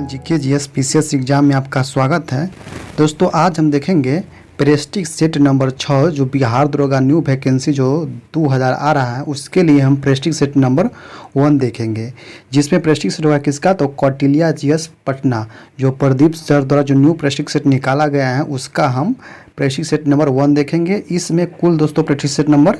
GK GS PCS exam में आपका स्वागत है। दोस्तों आज हम देखेंगे प्रेस्टीज सेट नंबर 6 जो बिहार दरोगा न्यू वैकेंसी जो 2000 आ रहा है उसके लिए हम प्रेस्टीज सेट नंबर 1 देखेंगे, जिसमें प्रेस्टीज सेट होगा किसका, तो कौटिल्या जीएस पटना जो प्रदीप सर द्वारा जो न्यू प्रेस्टीज सेट निकाला गया है उसका हम प्रेस्टीज सेट नंबर 1 देखेंगे। इसमें कुल दोस्तों प्रेस्टीज सेट नंबर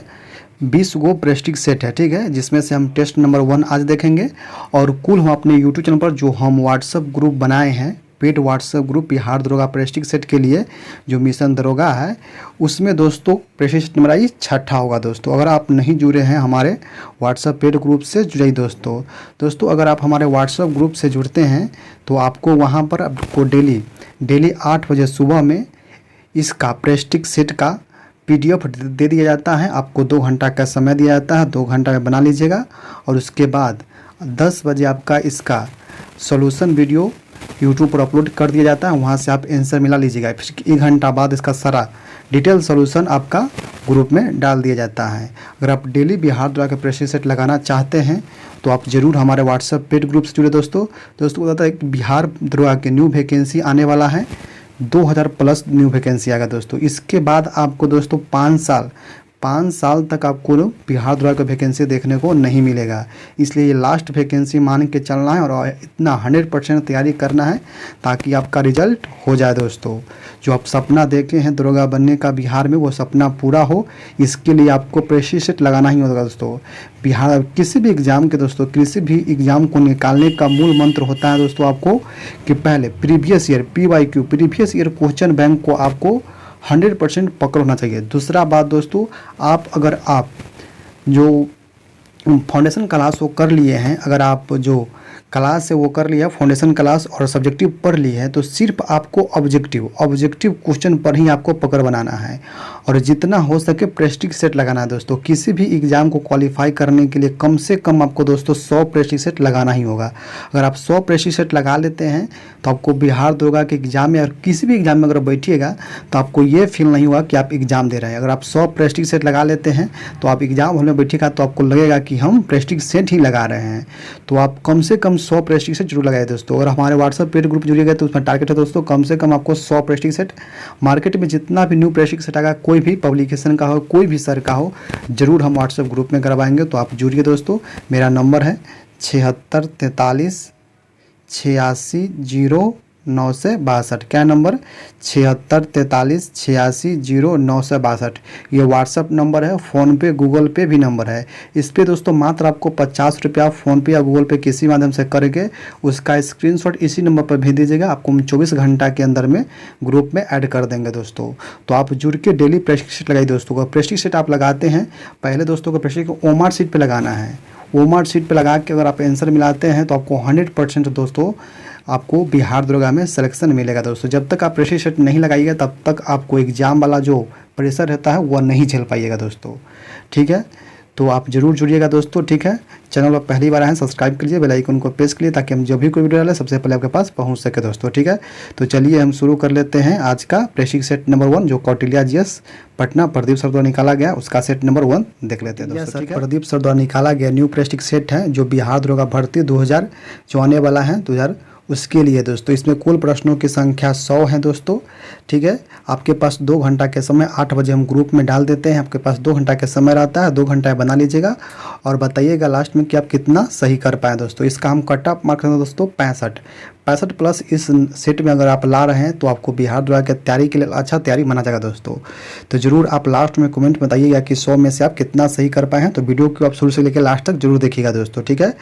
20 गो प्रेस्टीज सेट है, ठीक है, जिसमें से हम टेस्ट नंबर 1 आज देखेंगे। और कुल हम अपने यूट्यूब चैनल पर जो हम व्हाट्सएप ग्रुप बनाए हैं, पेड व्हाट्सएप ग्रुप बिहार दरोगा प्रेस्टीज सेट के लिए जो मिशन दरोगा है, उसमें दोस्तों प्रेस्टीज सेट नंबर आई 6ठा होगा। दोस्तों अगर आप नहीं जुड़े हैं हमारे व्हाट्सएप पेड ग्रुप से, जुड़िए दोस्तों अगर आप हमारे व्हाट्सएप ग्रुप से जुड़ते हैं तो आपको वहाँ पर आपको डेली 8 बजे सुबह में इसका प्रेस्टीज सेट का PDF दे दिया जाता है। आपको 2 घंटा का समय दिया जाता है, 2 घंटा में बना लीजिएगा और उसके बाद 10 बजे आपका इसका सॉल्यूशन वीडियो यूट्यूब पर अपलोड कर दिया जाता है। वहाँ से आप आंसर मिला लीजिएगा। फिर 1 घंटा बाद इसका सारा डिटेल सॉल्यूशन आपका ग्रुप में डाल दिया जाता है। अगर आप डेली बिहार दरोगा के प्रेस्टीज सेट लगाना चाहते हैं तो आप ज़रूर हमारे व्हाट्सएप पेड ग्रुप से जुड़े। दोस्तों बताता है कि बिहार दरोगा के न्यू वैकेंसी आने वाला है, 2000 प्लस न्यू वैकेंसी आएगा दोस्तों। इसके बाद आपको दोस्तों 5 साल तक आपको बिहार दरोगा का वैकेंसी देखने को नहीं मिलेगा। इसलिए ये लास्ट वैकेंसी मान के चलना है और इतना 100% तैयारी करना है ताकि आपका रिजल्ट हो जाए। दोस्तों जो आप सपना देखे हैं दरोगा बनने का बिहार में, वो सपना पूरा हो, इसके लिए आपको प्रेस्टीज सेट लगाना ही होगा। दोस्तों बिहार किसी भी एग्ज़ाम के किसी भी एग्ज़ाम को निकालने का मूल मंत्र होता है दोस्तों आपको कि पहले previous year PYQ previous year question bank को आपको 100% पकड़ होना चाहिए। दूसरा बात दोस्तों, अगर आप जो फाउंडेशन क्लास वो कर लिए हैं, अगर आप जो क्लास है वो कर लिया फाउंडेशन क्लास और सब्जेक्टिव पढ़ ली है, तो सिर्फ आपको ऑब्जेक्टिव क्वेश्चन पर ही आपको पकड़ बनाना है और जितना हो सके प्रेस्टीज सेट लगाना है। दोस्तों किसी भी एग्ज़ाम को क्वालिफाई करने के लिए कम से कम आपको दोस्तों 100 प्रेस्टीज सेट लगाना ही होगा। अगर आप 100 प्रेस्टीज सेट लगा लेते हैं तो आपको बिहार दरोगा के एग्ज़ाम में और किसी भी एग्ज़ाम में अगर बैठिएगा तो आपको ये फील नहीं होगा कि आप एग्ज़ाम दे रहे हैं। अगर आप 100 प्रेस्टीज सेट लगा लेते हैं तो आप एग्ज़ाम हॉल में बैठिएगा तो आपको लगेगा कि हम प्रेस्टीज सेट ही लगा रहे हैं। तो आप कम से कम 100 प्रेस्टीज सेट जरूर लगाए दोस्तों। अगर हमारे व्हाट्सएप पेड ग्रुप जुड़िएगा तो उसमें टारगेट है दोस्तों कम से कम आपको 100 प्रेस्टीज सेट। मार्केट में जितना भी न्यू प्रेस्टीज सेट आएगा, कोई भी पब्लिकेशन का हो, कोई भी सर का हो, जरूर हम व्हाट्सएप ग्रुप में करवाएंगे। तो आप जुड़िए दोस्तों। मेरा नंबर है 7643 86 0962। क्या नंबर? 7643 86 0962। ये व्हाट्सअप नंबर है। फ़ोनपे गूगल पे भी नंबर है। इस पे दोस्तों मात्र आपको 50 रुपया फ़ोनपे या गूगल पे किसी माध्यम से करके उसका स्क्रीनशॉट इसी नंबर पर भेज दीजिएगा। आपको हम 24 घंटा के अंदर में ग्रुप में ऐड कर देंगे दोस्तों। तो आप जुड़ के डेली प्रेस्टीज सेट लगाइए दोस्तों। अगर प्रेस्टीज सेट आप लगाते हैं, पहले दोस्तों को प्रेस्टीज को ओमार सीट पर लगाना है। ओमार सीट पर लगा के अगर आप आंसर मिलाते हैं तो आपको 100% दोस्तों आपको बिहार दरोगा में सिलेक्शन मिलेगा। दोस्तों जब तक आप प्रेस्टीज सेट नहीं लगाइएगा तब तक आपको एग्ज़ाम वाला जो प्रेशर रहता है वह नहीं झेल पाइएगा दोस्तों, ठीक है। तो आप जरूर जुड़िएगा दोस्तों, ठीक है। चैनल पर पहली बार आए सब्सक्राइब कीजिए, बेल आइकन को प्रेस कीजिए ताकि हम जब भी कोई वीडियो डालें सबसे पहले आपके पास पहुंच सके दोस्तों, ठीक है। तो चलिए हम शुरू कर लेते हैं आज का प्रेस्टीज सेट नंबर 1 जो कौटिल्या जीएस पटना प्रदीप सर द्वारा निकाला गया, उसका सेट नंबर 1 देख लेते हैं दोस्तों, ठीक है। प्रदीप सर द्वारा निकाला गया न्यू प्रेस्टीज सेट है जो बिहार दरोगा भर्ती 2000 जो आने वाला है 2000 उसके लिए दोस्तों। इसमें कुल प्रश्नों की संख्या 100 है दोस्तों, ठीक है। आपके पास 2 घंटा के समय 8 बजे हम ग्रुप में डाल देते हैं। आपके पास 2 घंटा के समय रहता है, 2 घंटा बना लीजिएगा और बताइएगा लास्ट में कि आप कितना सही कर पाएँ दोस्तों। इसका हम कट ऑफ मार्क्स हैं दोस्तों 65 प्लस इस सेट में अगर आप ला रहे हैं तो आपको बिहार दरोगा की तैयारी के लिए अच्छा तैयारी माना जाएगा दोस्तों। तो जरूर आप लास्ट में कमेंट में बताइएगा कि 100 में से आप कितना सही कर पाए हैं। तो वीडियो को आप शुरू से लेकर लास्ट तक जरूर देखिएगा दोस्तों, ठीक है।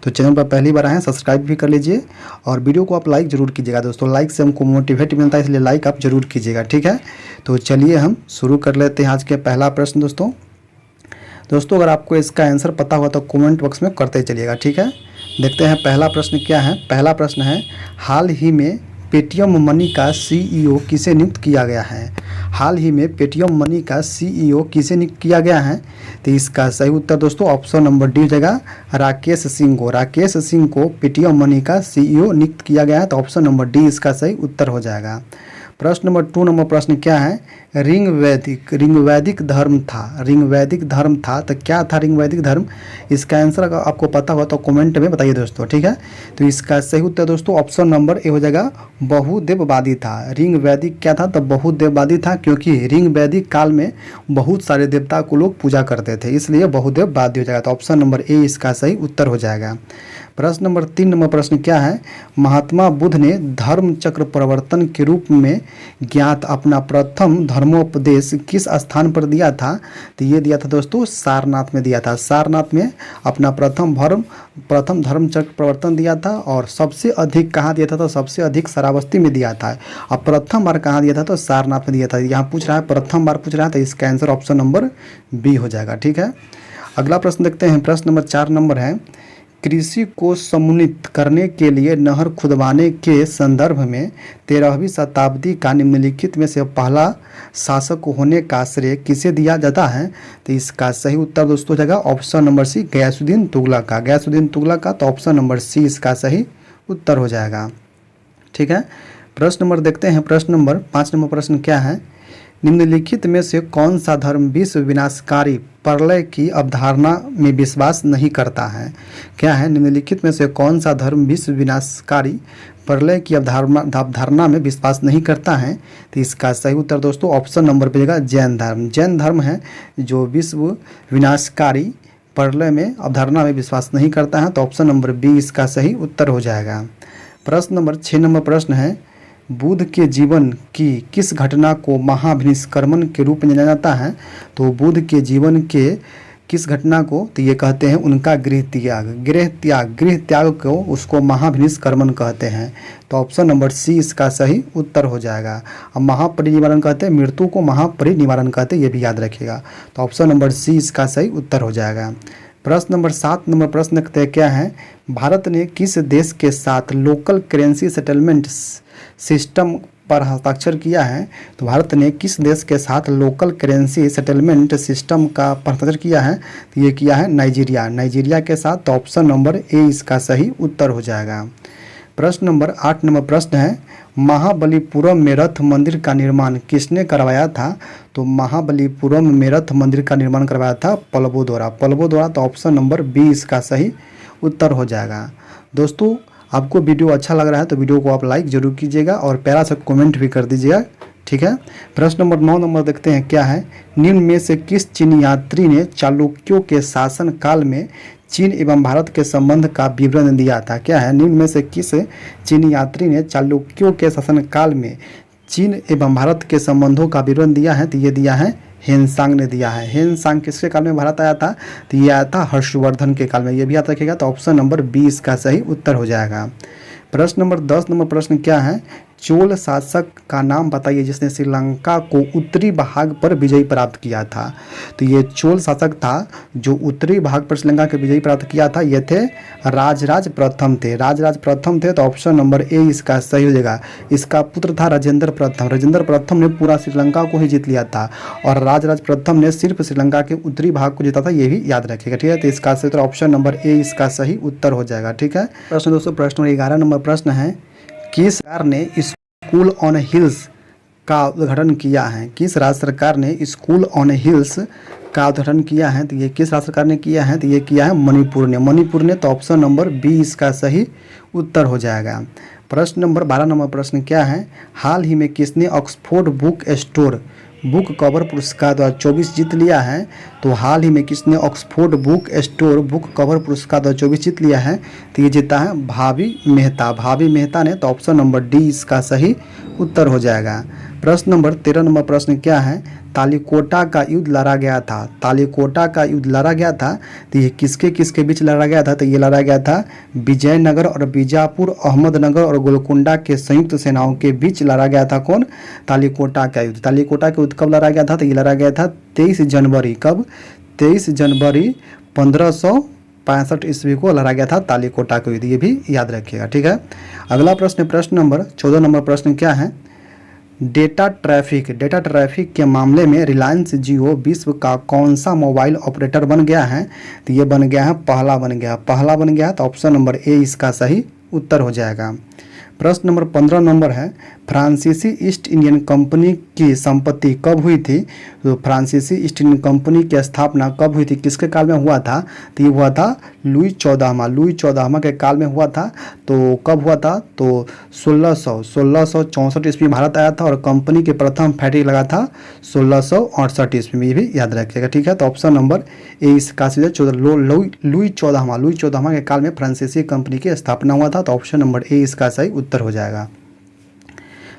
तो चैनल पर पहली बार आए सब्सक्राइब भी कर लीजिए और वीडियो को आप लाइक जरूर कीजिएगा दोस्तों। लाइक से हमको मोटिवेट मिलता है, इसलिए लाइक आप जरूर कीजिएगा, ठीक है। तो चलिए हम शुरू कर लेते हैं आज के पहला प्रश्न दोस्तों अगर आपको इसका आंसर पता हुआ तो कमेंट बॉक्स में करते चलिएगा, ठीक है। देखते हैं पहला प्रश्न क्या है। पहला प्रश्न है, हाल ही में पेटीएम मनी का CEO किसे नियुक्त किया गया है? हाल ही में पेटीएम मनी का CEO किसे नियुक्त किया गया है? तो इसका सही उत्तर दोस्तों ऑप्शन नंबर डी हो जाएगा, राकेश सिंह को। राकेश सिंह को पेटीएम मनी का CEO नियुक्त किया गया है, तो ऑप्शन नंबर डी इसका सही उत्तर हो जाएगा। प्रश्न नंबर 2 नंबर प्रश्न क्या है, ऋग वैदिक धर्म था, ऋग वैदिक धर्म था तो क्या था ऋग वैदिक धर्म? इसका आंसर अगर आपको पता हो तो कमेंट में बताइए दोस्तों, ठीक है। तो इसका सही उत्तर दोस्तों ऑप्शन नंबर ए हो जाएगा, बहुदेववादी था। ऋग वैदिक क्या था? तो बहुदेववादी था, क्योंकि ऋग वैदिक काल में बहुत सारे देवता को लोग पूजा करते थे, इसलिए बहुदेववादी हो जाएगा। तो ऑप्शन नंबर ए इसका सही उत्तर हो जाएगा। प्रश्न नंबर 3 नंबर प्रश्न क्या है, महात्मा बुद्ध ने धर्म चक्र प्रवर्तन के रूप में ज्ञात अपना प्रथम धर्मोपदेश किस स्थान पर दिया था? तो ये दिया था दोस्तों सारनाथ में दिया था। सारनाथ में अपना प्रथम धर्म चक्र प्रवर्तन दिया था, और सबसे अधिक कहाँ दिया था? तो सबसे अधिक श्रावस्ती में दिया था। अब प्रथम बार कहाँ दिया था? तो सारनाथ में दिया था। यहाँ पूछ रहा है प्रथम बार पूछ रहा है, तो इसका आंसर ऑप्शन नंबर बी हो जाएगा, ठीक है। अगला प्रश्न देखते हैं। प्रश्न नंबर 4 नंबर है, कृषि को समुन्नत करने के लिए नहर खुदवाने के संदर्भ में 13वीं शताब्दी का निम्नलिखित में से पहला शासक होने का श्रेय किसे दिया जाता है? तो इसका सही उत्तर दोस्तों हो जाएगा option number C, Ghiyasuddin Tughlaq का। गयासुद्दीन तुगलक का, तो ऑप्शन नंबर सी इसका सही उत्तर हो जाएगा, ठीक है। प्रश्न नंबर देखते हैं। प्रश्न नंबर 5 नंबर प्रश्न क्या है, निम्नलिखित में से कौन सा धर्म विश्व विनाशकारी प्रलय की अवधारणा में विश्वास नहीं करता है? क्या है, निम्नलिखित में से कौन सा धर्म विश्व विनाशकारी प्रलय की अवधारणा में विश्वास नहीं करता है? तो इसका सही उत्तर दोस्तों ऑप्शन नंबर पे जाएगा जैन धर्म। जैन धर्म है जो विश्व विनाशकारी प्रलय में अवधारणा में विश्वास नहीं करता है, तो ऑप्शन नंबर बी इसका सही उत्तर हो जाएगा। प्रश्न नंबर 6 नंबर प्रश्न है, बुद्ध के जीवन की किस घटना को महाभिनिष्क्रमण के रूप में जाना जाता है? तो बुद्ध के जीवन के किस घटना को, तो ये कहते हैं उनका गृह त्याग को उसको महाभिनिष्क्रमण कहते हैं। तो ऑप्शन नंबर सी इसका सही उत्तर हो जाएगा। अब महापरिनिर्वाण कहते हैं, मृत्यु को महापरिनिर्वाण कहते हैं, ये भी याद रखिएगा। तो ऑप्शन नंबर सी इसका सही उत्तर हो जाएगा। प्रश्न नंबर 7 नंबर प्रश्न क्या है, भारत ने किस देश के साथ लोकल करेंसी सेटलमेंट सिस्टम पर हस्ताक्षर किया है? तो भारत ने किस देश के साथ लोकल करेंसी सेटलमेंट सिस्टम का हस्ताक्षर किया है? तो ये किया है नाइजीरिया के साथ। तो ऑप्शन नंबर ए इसका सही उत्तर हो जाएगा। प्रश्न नंबर 8 नंबर प्रश्न है, महाबलीपुरम में रथ मंदिर का निर्माण किसने करवाया था? तो महाबलीपुरम में रथ मंदिर का निर्माण करवाया था पल्लवों द्वारा। तो ऑप्शन नंबर बी इसका सही उत्तर हो जाएगा। दोस्तों आपको वीडियो अच्छा लग रहा है तो वीडियो को आप लाइक जरूर कीजिएगा और प्यारा सा कमेंट भी कर दीजिएगा, ठीक है। प्रश्न नंबर 9 नंबर देखते हैं क्या है, निम्न में से किस चीनी यात्री ने चालुक्यों के शासन काल में चीन एवं भारत के संबंध का विवरण दिया था? क्या है, निम्न में से किस चीनी यात्री ने चालुक्यों के शासन काल में चीन एवं भारत के संबंधों का विवरण दिया है? तो ये दिया है हेनसांग ने दिया है। हेनसांग किसके काल में भारत आया था? तो ये आया था हर्षवर्धन के काल में, ये भी याद रखिएगा। तो ऑप्शन नंबर बी इसका सही उत्तर हो जाएगा। प्रश्न नंबर 10 नंबर प्रश्न क्या है, चोल शासक का नाम बताइए जिसने श्रीलंका को उत्तरी भाग पर विजय प्राप्त किया था? तो ये चोल शासक था जो उत्तरी भाग पर श्रीलंका के विजय प्राप्त किया था, ये थे राजराज प्रथम थे। तो ऑप्शन नंबर ए इसका सही हो जाएगा। इसका पुत्र था राजेंद्र प्रथम ने पूरा श्रीलंका को ही जीत लिया था, और राजराज प्रथम ने सिर्फ श्रीलंका के उत्तरी भाग को जीता था, ये भी याद रखिएगा, ठीक है। तो इसका सही उत्तर ऑप्शन नंबर ए इसका सही उत्तर हो जाएगा, ठीक है। प्रश्न दोस्तों प्रश्न 11 नंबर प्रश्न है, किस सरकार ने स्कूल ऑन हिल्स का उद्घाटन किया है? किस राज्य सरकार ने स्कूल ऑन हिल्स का उद्घाटन किया है? तो ये किस राज्य सरकार ने किया है? तो ये किया है मणिपुर ने। तो ऑप्शन नंबर बी इसका सही उत्तर हो जाएगा। प्रश्न नंबर 12 नंबर प्रश्न क्या है, हाल ही में किसने ऑक्सफोर्ड बुक कवर पुरस्कार 2024 जीत लिया है? तो हाल ही में किसने ऑक्सफोर्ड बुक कवर पुरस्कार 2024 जीत लिया है? तो ये जीता है भाभी मेहता ने। तो ऑप्शन नंबर डी इसका सही उत्तर हो जाएगा। प्रश्न नंबर 13 नंबर प्रश्न क्या है, तालीकोटा का युद्ध लड़ा गया था। तो ये किसके बीच लड़ा गया था? तो ये लड़ा गया था विजयनगर और बीजापुर, अहमदनगर और गोलकुंडा के संयुक्त सेनाओं के बीच लड़ा गया था। कौन? तालीकोटा का युद्ध कब लड़ा गया था? तो ये लड़ा गया था 23 जनवरी 1565 ईस्वी को लड़ा गया था तालीकोटा का युद्ध, ये भी याद रखिएगा, ठीक है। अगला प्रश्न नंबर 14 नंबर प्रश्न क्या है, डेटा ट्रैफिक के मामले में रिलायंस जियो विश्व का कौन सा मोबाइल ऑपरेटर बन गया है? तो ये बन गया है पहला बन गया। तो ऑप्शन नंबर ए इसका सही उत्तर हो जाएगा। प्रश्न नंबर 15 नंबर है, फ्रांसीसी ईस्ट इंडियन कंपनी की संपत्ति कब हुई थी? तो फ्रांसीसी ईस्ट इंडियन कंपनी की स्थापना कब हुई थी, किसके काल में हुआ था? तो ये हुआ था लुई 14वां के काल में हुआ था। तो कब हुआ था? तो 1664 ईस्वी में भारत आया था और कंपनी के प्रथम फैक्ट्री लगा था 1668 ईस्वी में, ये भी याद रखिएगा। ठीक है, तो ऑप्शन नंबर ए इसका सीधा लुई 14वां के काल में फ्रांसीसी कंपनी की स्थापना हुआ था। तो ऑप्शन नंबर ए इसका सही उत्तर हो जाएगा।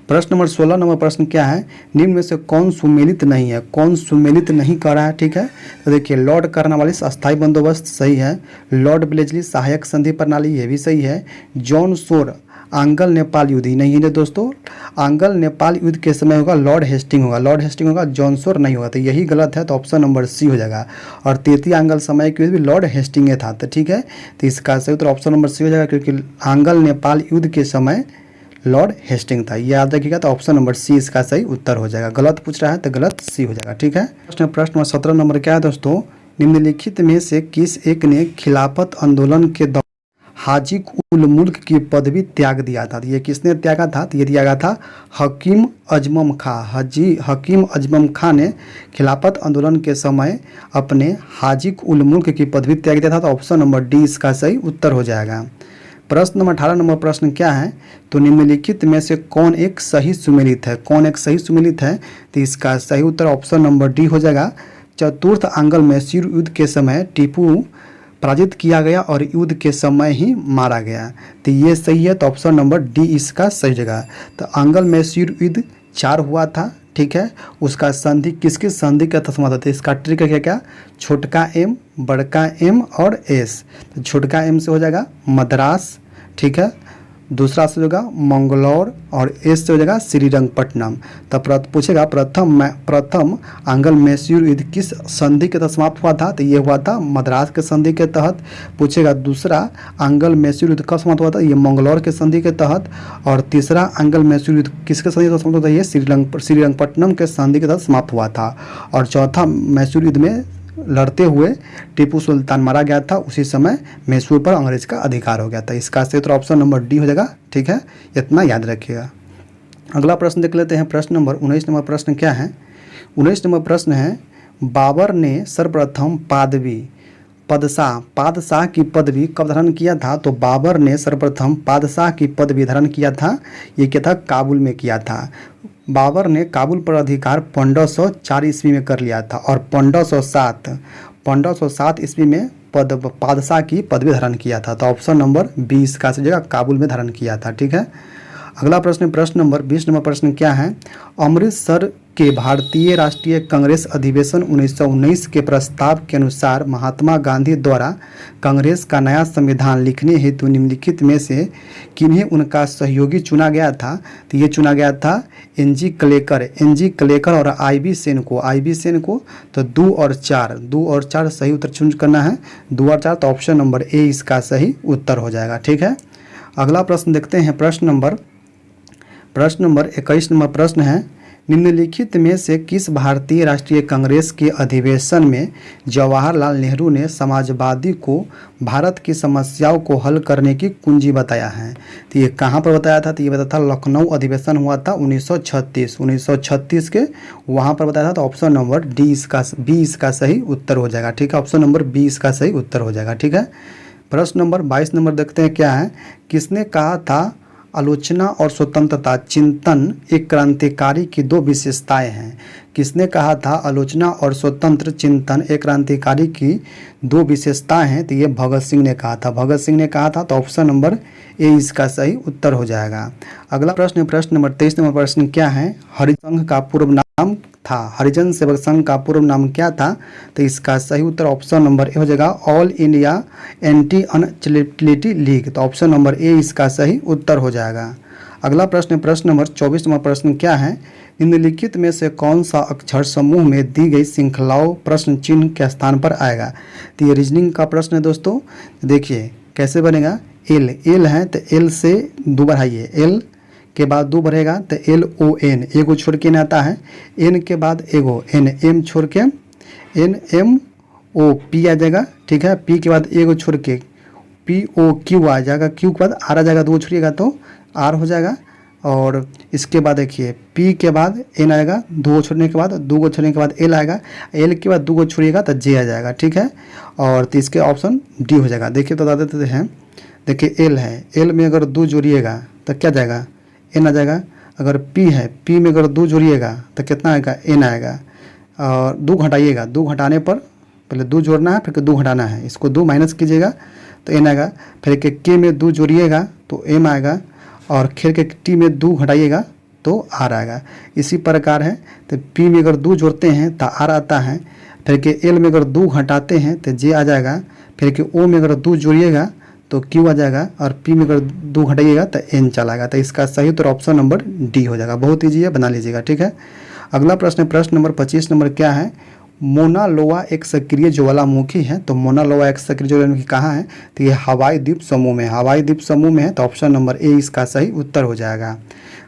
प्रश्न नंबर 16 नंबर प्रश्न क्या है? निम्न में से कौन सुमेलित नहीं है? कौन सुमेलित नहीं कर रहा है? ठीक है, तो देखिए लॉर्ड कर्नवालिस अस्थायी बंदोबस्त सही है, लॉर्ड ब्लेजली सहायक संधि प्रणाली ये भी सही है, जॉन शोर आंग्ल नेपाल युद्ध ही नहीं है दोस्तों, आंग्ल नेपाल युद्ध के समय होगा लॉर्ड हेस्टिंग होगा, जॉन शोर नहीं होगा, तो यही गलत है। तो ऑप्शन नंबर सी हो जाएगा। और तृतीय आंग्ल समय के युद्ध भी लॉर्ड हेस्टिंग था। तो ठीक है, तो इसका सही उत्तर ऑप्शन नंबर सी हो जाएगा, क्योंकि आंग्ल नेपाल युद्ध के समय लॉर्ड हेस्टिंग था, ये याद रखिएगा। तो ऑप्शन नंबर सी इसका सही उत्तर हो जाएगा। गलत पूछ रहा है तो गलत सी हो जाएगा। ठीक है, प्रश्न नंबर 17 नंबर क्या है दोस्तों? निम्नलिखित में से किस एक ने खिलाफत आंदोलन के दौरान हाजी उल मुल्क की पदवी त्याग दिया था? तो ये किसने त्यागा था? तो ये त्यागा था हकीम अजमम खां। हकीम अजमम खां ने खिलाफत आंदोलन के समय अपने हाजी उल मुल्क की पदवी त्याग दिया था। तो ऑप्शन नंबर डी इसका सही उत्तर हो जाएगा। प्रश्न नंबर 18 नंबर प्रश्न क्या है? तो निम्नलिखित में से कौन एक सही सुमेलित है? कौन एक सही सुमेलित है? तो इसका सही उत्तर ऑप्शन नंबर डी हो जाएगा। चतुर्थ आंग्ल मैसूर युद्ध के समय टीपू पराजित किया गया और युद्ध के समय ही मारा गया, तो ये सही है। तो ऑप्शन नंबर डी इसका सही जगह। तो आंग्ल मैसूर युद्ध 4 हुआ था। ठीक है, उसका संधि किसकी संधि का तस्मा था? इसका ट्रिक है क्या? छोटका एम, बड़का एम और एस। तो छोटका एम से हो जाएगा मद्रास, ठीक है, दूसरा से होगा मंगलौर और एस से हो जाएगा श्रीरंगपट्टनम। तब पूछेगा प्रथम आंग्ल मैसूर युद्ध किस संधि के तहत समाप्त हुआ था? तो ये हुआ था मद्रास के संधि के तहत। पूछेगा दूसरा आंग्ल मैसूर युद्ध कब समाप्त हुआ था? ये मंगलौर के संधि के तहत। और तीसरा आंग्ल मैसूर युद्ध किसके संधि के तहत समाप्त हुआ था? ये श्रीरंगपट्टनम के संधि के तहत समाप्त हुआ था। और चौथा मैसूर युद्ध में लड़ते हुए टीपू सुल्तान मारा गया था, उसी समय मैसूर पर अंग्रेज का अधिकार हो गया था। इसका सही उत्तर ऑप्शन नंबर डी हो जाएगा। ठीक है, इतना याद रखिएगा। अगला प्रश्न देख लेते हैं। प्रश्न नंबर 19 नंबर प्रश्न क्या है? 19 नंबर प्रश्न है, बाबर ने सर्वप्रथम पादशाह की पदवी कब धारण किया था? तो बाबर ने सर्वप्रथम पादशाह की पदवी धारण किया था, ये क्या था? काबुल में किया था। बाबर ने काबुल पर अधिकार 1504 ईस्वी में कर लिया था और 1507 ईस्वी में पादशाह की पदवी धारण किया था। तो ऑप्शन नंबर 20 का जगह काबुल में धारण किया था। ठीक है, अगला प्रश्न नंबर 20 नंबर प्रश्न क्या है? अमृतसर के भारतीय राष्ट्रीय कांग्रेस अधिवेशन 1919 के प्रस्ताव के अनुसार महात्मा गांधी द्वारा कांग्रेस का नया संविधान लिखने हेतु निम्नलिखित में से किन्हें उनका सहयोगी चुना गया था? तो ये चुना गया था एनजी कलेकर और आईबी सेन को। तो 2 और 4 सही उत्तर चूज करना है, 2 और 4। तो ऑप्शन नंबर ए इसका सही उत्तर हो जाएगा। ठीक है, अगला प्रश्न देखते हैं। प्रश्न नंबर 21 नंबर प्रश्न है, निम्नलिखित में से किस भारतीय राष्ट्रीय कांग्रेस के अधिवेशन में जवाहरलाल नेहरू ने समाजवादी को भारत की समस्याओं को हल करने की कुंजी बताया है? तो ये कहाँ पर बताया था? तो ये बताया था लखनऊ अधिवेशन हुआ था 1936 के, वहाँ पर बताया था। तो ऑप्शन नंबर बी इसका सही उत्तर हो जाएगा। ठीक है, ऑप्शन नंबर बी इसका सही उत्तर हो जाएगा। ठीक है, प्रश्न नंबर 22 नंबर देखते हैं क्या है? किसने कहा था आलोचना और स्वतंत्रता चिंतन एक क्रांतिकारी की 2 विशेषताएं हैं? किसने कहा था आलोचना और स्वतंत्र चिंतन एक क्रांतिकारी की 2 विशेषताएं हैं? तो ये भगत सिंह ने कहा था। तो ऑप्शन नंबर ए इसका सही उत्तर हो जाएगा। अगला प्रश्न नंबर 23 नंबर प्रश्न क्या है? हरिजन का पूर्व नाम था, हरिजन सेवक संघ का पूर्व नाम क्या था? तो इसका सही उत्तर ऑप्शन नंबर ए हो जाएगा ऑल इंडिया एंटी अनचिलिटी लीग। तो ऑप्शन नंबर ए इसका सही उत्तर हो जाएगा। अगला प्रश्न नंबर 24 नंबर प्रश्न क्या है? निम्नलिखित में से कौन सा अक्षर समूह में दी गई श्रृंखलाओं प्रश्न चिन्ह के स्थान पर आएगा? तो ये रीजनिंग का प्रश्न है दोस्तों। देखिए कैसे बनेगा? एल है तो एल से 2 बढ़ाइए, एल के बाद 2 बढ़ेगा तो LON, एगो छोड़ के आता है, एन के बाद एगो एन, एम छोड़ के NMOP आ जाएगा। ठीक है, पी के बाद एगो छोड़ के POQ आ जाएगा, क्यू के बाद आर आ जाएगा, 2 छोड़िएगा तो आर हो जाएगा। और इसके बाद देखिए पी के बाद एन आएगा, 2 को छोड़ने के बाद, 2 को छोड़ने के बाद एल आएगा, एल के बाद 2 को छोड़िएगा तो जे आ जाएगा, ठीक है। और तो इसके ऑप्शन डी हो जाएगा। देखिए तो बता देते हैं, देखिए एल है, एल में अगर 2 जोड़िएगा तो क्या जाएगा, एन आ जाएगा। अगर पी है, पी में अगर 2 जोड़िएगा तो कितना आएगा, एन आएगा। और 2 घटाइएगा, 2 घटाने पर पहले 2 जोड़ना है फिर 2 घटाना है, इसको 2 माइनस कीजिएगा तो एन आएगा। फिर के में 2 जोड़िएगा तो एम आएगा, और खेल के टी में 2 घटाइएगा तो आर आएगा। इसी प्रकार है, तो पी में अगर 2 जोड़ते हैं तो आर आता है, फिर के एल में अगर 2 घटाते हैं तो जे आ जाएगा, फिर के ओ में अगर 2 जोड़िएगा तो क्यू आ जाएगा, और पी में अगर 2 घटाइएगा तो एन चलाएगा। तो इसका सही उत्तर ऑप्शन नंबर डी हो जाएगा। बहुत ईजी है, बना लीजिएगा, ठीक है। अगला प्रश्न है, प्रश्न नंबर 25 नंबर क्या है, मोना लोआ एक सक्रिय ज्वालामुखी है। तो मोना लोआ एक सक्रिय ज्वालामुखी कहाँ है, तो ये हवाई द्वीप समूह में, हवाई द्वीप समूह में है। तो ऑप्शन नंबर ए इसका सही उत्तर हो जाएगा।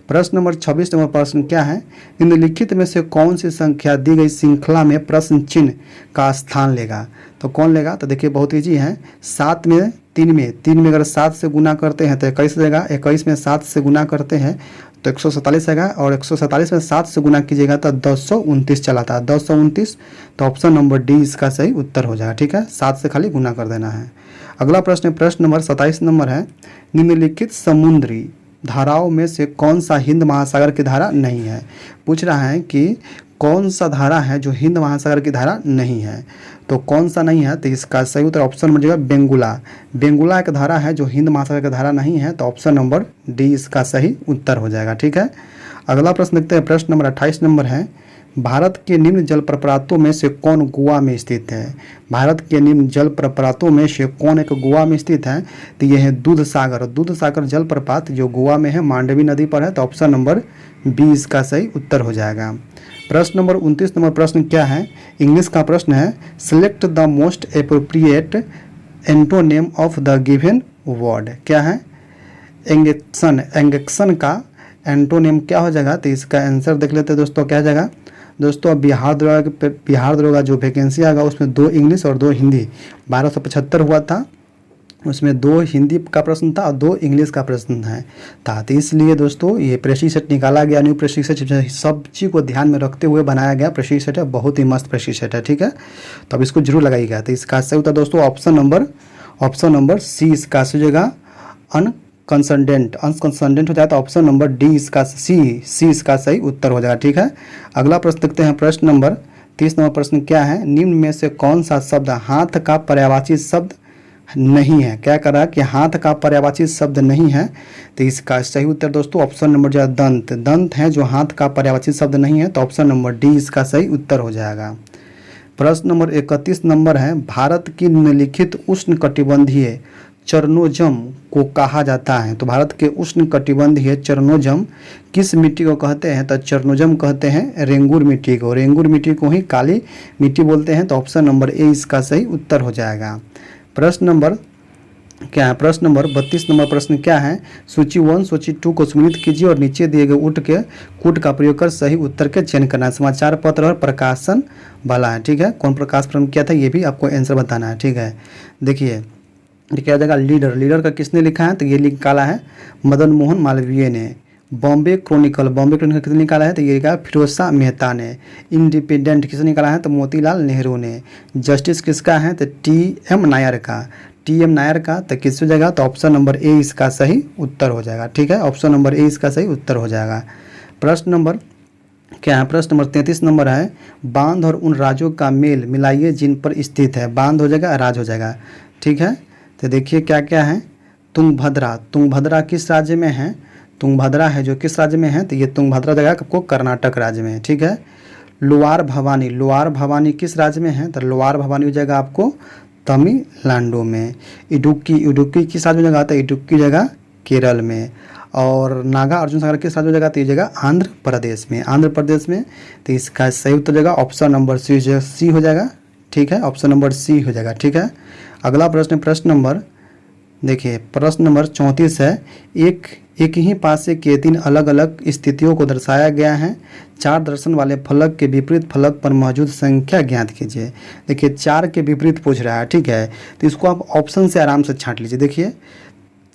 प्रश्न नंबर 26 नंबर प्रश्न क्या है, निम्नलिखित में से कौन सी संख्या दी गई श्रृंखला में प्रश्न चिन्ह का स्थान लेगा। तो कौन लेगा, तो देखिए बहुत ईजी है, 7 में 3 में अगर 7 से गुना करते हैं तो 21 देगा, 21 में 7 से गुना करते हैं तो 147 आएगा, और 147 में 7 से गुना कीजिएगा तो 1029 चलाता है, 1029। तो ऑप्शन नंबर डी इसका सही उत्तर हो जाएगा, ठीक है। 7 से खाली गुना कर देना है। अगला प्रश्न प्रश्न नंबर 27 नंबर है, निम्नलिखित समुद्री धाराओं में से कौन सा हिंद महासागर की धारा नहीं है। पूछ रहा है कि कौन सा धारा है जो हिंद महासागर की धारा नहीं है, तो कौन सा नहीं है, तो इसका सही उत्तर option number D Benguela. Benguela एक धारा है जो हिंद महासागर की धारा नहीं है, तो ऑप्शन नंबर डी इसका सही उत्तर हो जाएगा, ठीक है। अगला प्रश्न देखते हैं, प्रश्न नंबर 28 नंबर है, भारत के निम्न जलप्रपातों में से कौन गोवा में स्थित है। भारत के निम्न जलप्रपातों में से कौन एक गोवा में स्थित है, तो यह है दूध सागर जलप्रपात जो गोवा में है, मांडवी नदी पर है। तो ऑप्शन नंबर बी इसका सही उत्तर हो जाएगा। प्रश्न नंबर 29 नंबर प्रश्न क्या है, इंग्लिश का प्रश्न है, select the most appropriate antonym of the given word. क्या है, एंगेक्शन का एंटोनिम क्या हो जाएगा, तो इसका आंसर देख लेते हैं दोस्तों, क्या हो जाएगा दोस्तों। बिहार दरोगा जो वैकेंसी आएगा उसमें 2 इंग्लिश और 2 हिंदी, 1275 हुआ था, उसमें 2 हिंदी का प्रश्न था और 2 इंग्लिश का प्रश्न था। तो इसलिए दोस्तों ये प्रेस्टीज सेट निकाला गया, न्यू प्रेस्टीज सेट, सब चीज़ को ध्यान में रखते हुए बनाया गया प्रेस्टीज सेट है, बहुत ही मस्त प्रेस्टीज सेट है, ठीक है। तो अब इसको जरूर लगाइएगा। तो इसका सही उत्तर दोस्तों ऑप्शन नंबर सी इसका सही हो जाएगा, अनकंसल्टेंट हो जाए तो ऑप्शन नंबर डी इसका सी इसका सही उत्तर हो जाएगा, ठीक है। अगला प्रश्न देखते हैं, प्रश्न नंबर 30 नंबर प्रश्न क्या है, निम्न में से कौन सा शब्द हाथ का पर्यायवाची शब्द नहीं है। क्या कर रहा है कि हाथ का पर्यायवाची शब्द नहीं है, तो इसका सही उत्तर दोस्तों ऑप्शन नंबर जो है दंत है जो हाथ का पर्यायवाची शब्द नहीं है। तो ऑप्शन नंबर डी इसका सही उत्तर हो जाएगा। प्रश्न नंबर 31 नंबर है, भारत की निम्नलिखित उष्णकटिबंधीय चरनोजम को कहा जाता है। तो भारत के उष्णकटिबंधीय चरनोजम किस मिट्टी को कहते हैं, तो चरनोजम कहते हैं रेंगुर मिट्टी को, रेंगुर मिट्टी को ही काली मिट्टी बोलते हैं। तो ऑप्शन नंबर ए इसका सही उत्तर हो जाएगा। प्रश्न नंबर क्या है, प्रश्न नंबर 32 नंबर प्रश्न क्या है, सूची 1 सूची 2 को सम्मिलित कीजिए और नीचे दिए गए कूट का प्रयोग कर सही उत्तर के चयन करना है। समाचार पत्र और प्रकाशन वाला है, ठीक है। कौन प्रकाश प्रारंभ किया था ये भी आपको आंसर बताना है, ठीक है। देखिए क्या हो जाएगा, लीडर का किसने लिखा है, तो ये निकाला है मदन मोहन मालवीय ने। बॉम्बे क्रॉनिकल किसने निकाला है, तो ये लिखा है फिरोज शाह मेहता ने। इंडिपेंडेंट किसने निकाला है, तो मोतीलाल नेहरू ने। जस्टिस किसका है, तो टी.एम. नायर का। तो किस हो जाएगा, तो ऑप्शन नंबर ए इसका सही उत्तर हो जाएगा, ठीक है। ऑप्शन नंबर ए इसका सही उत्तर हो जाएगा। प्रश्न नंबर क्या है, प्रश्न नंबर 33 नंबर है, बांध और उन राज्यों का मेल मिलाइए जिन पर स्थित है। बांध हो जाएगा, राज हो जाएगा, ठीक है। तो देखिए क्या क्या है, तुंगभद्रा किस राज्य में है, तुंगभद्रा है जो किस राज्य में है, तो ये तुंगभद्रा जगह आपको कर्नाटक राज्य में है, ठीक है। लोअर भवानी किस राज्य में है, तो लोअर भवानी हो जाएगा आपको तमिलनाडु में। इडुक्की किस राज्य में जगह, तो इडुक्की जगह केरल में। और नागा अर्जुन सागर किस राज्य में जगह, तो ये जगह आंध्र प्रदेश में। तो इसका सही उत्तर जगह ऑप्शन नंबर सी हो जाएगा, ठीक है। ऑप्शन नंबर सी हो जाएगा, ठीक है। अगला प्रश्न नंबर देखिए, प्रश्न नंबर 34 है, एक ही पासे के 3 अलग अलग स्थितियों को दर्शाया गया है। 4 दर्शन वाले फलक के विपरीत फलक पर मौजूद संख्या ज्ञात कीजिए। देखिए 4 के विपरीत पूछ रहा है, ठीक है। तो इसको आप ऑप्शन से आराम से छांट लीजिए। देखिए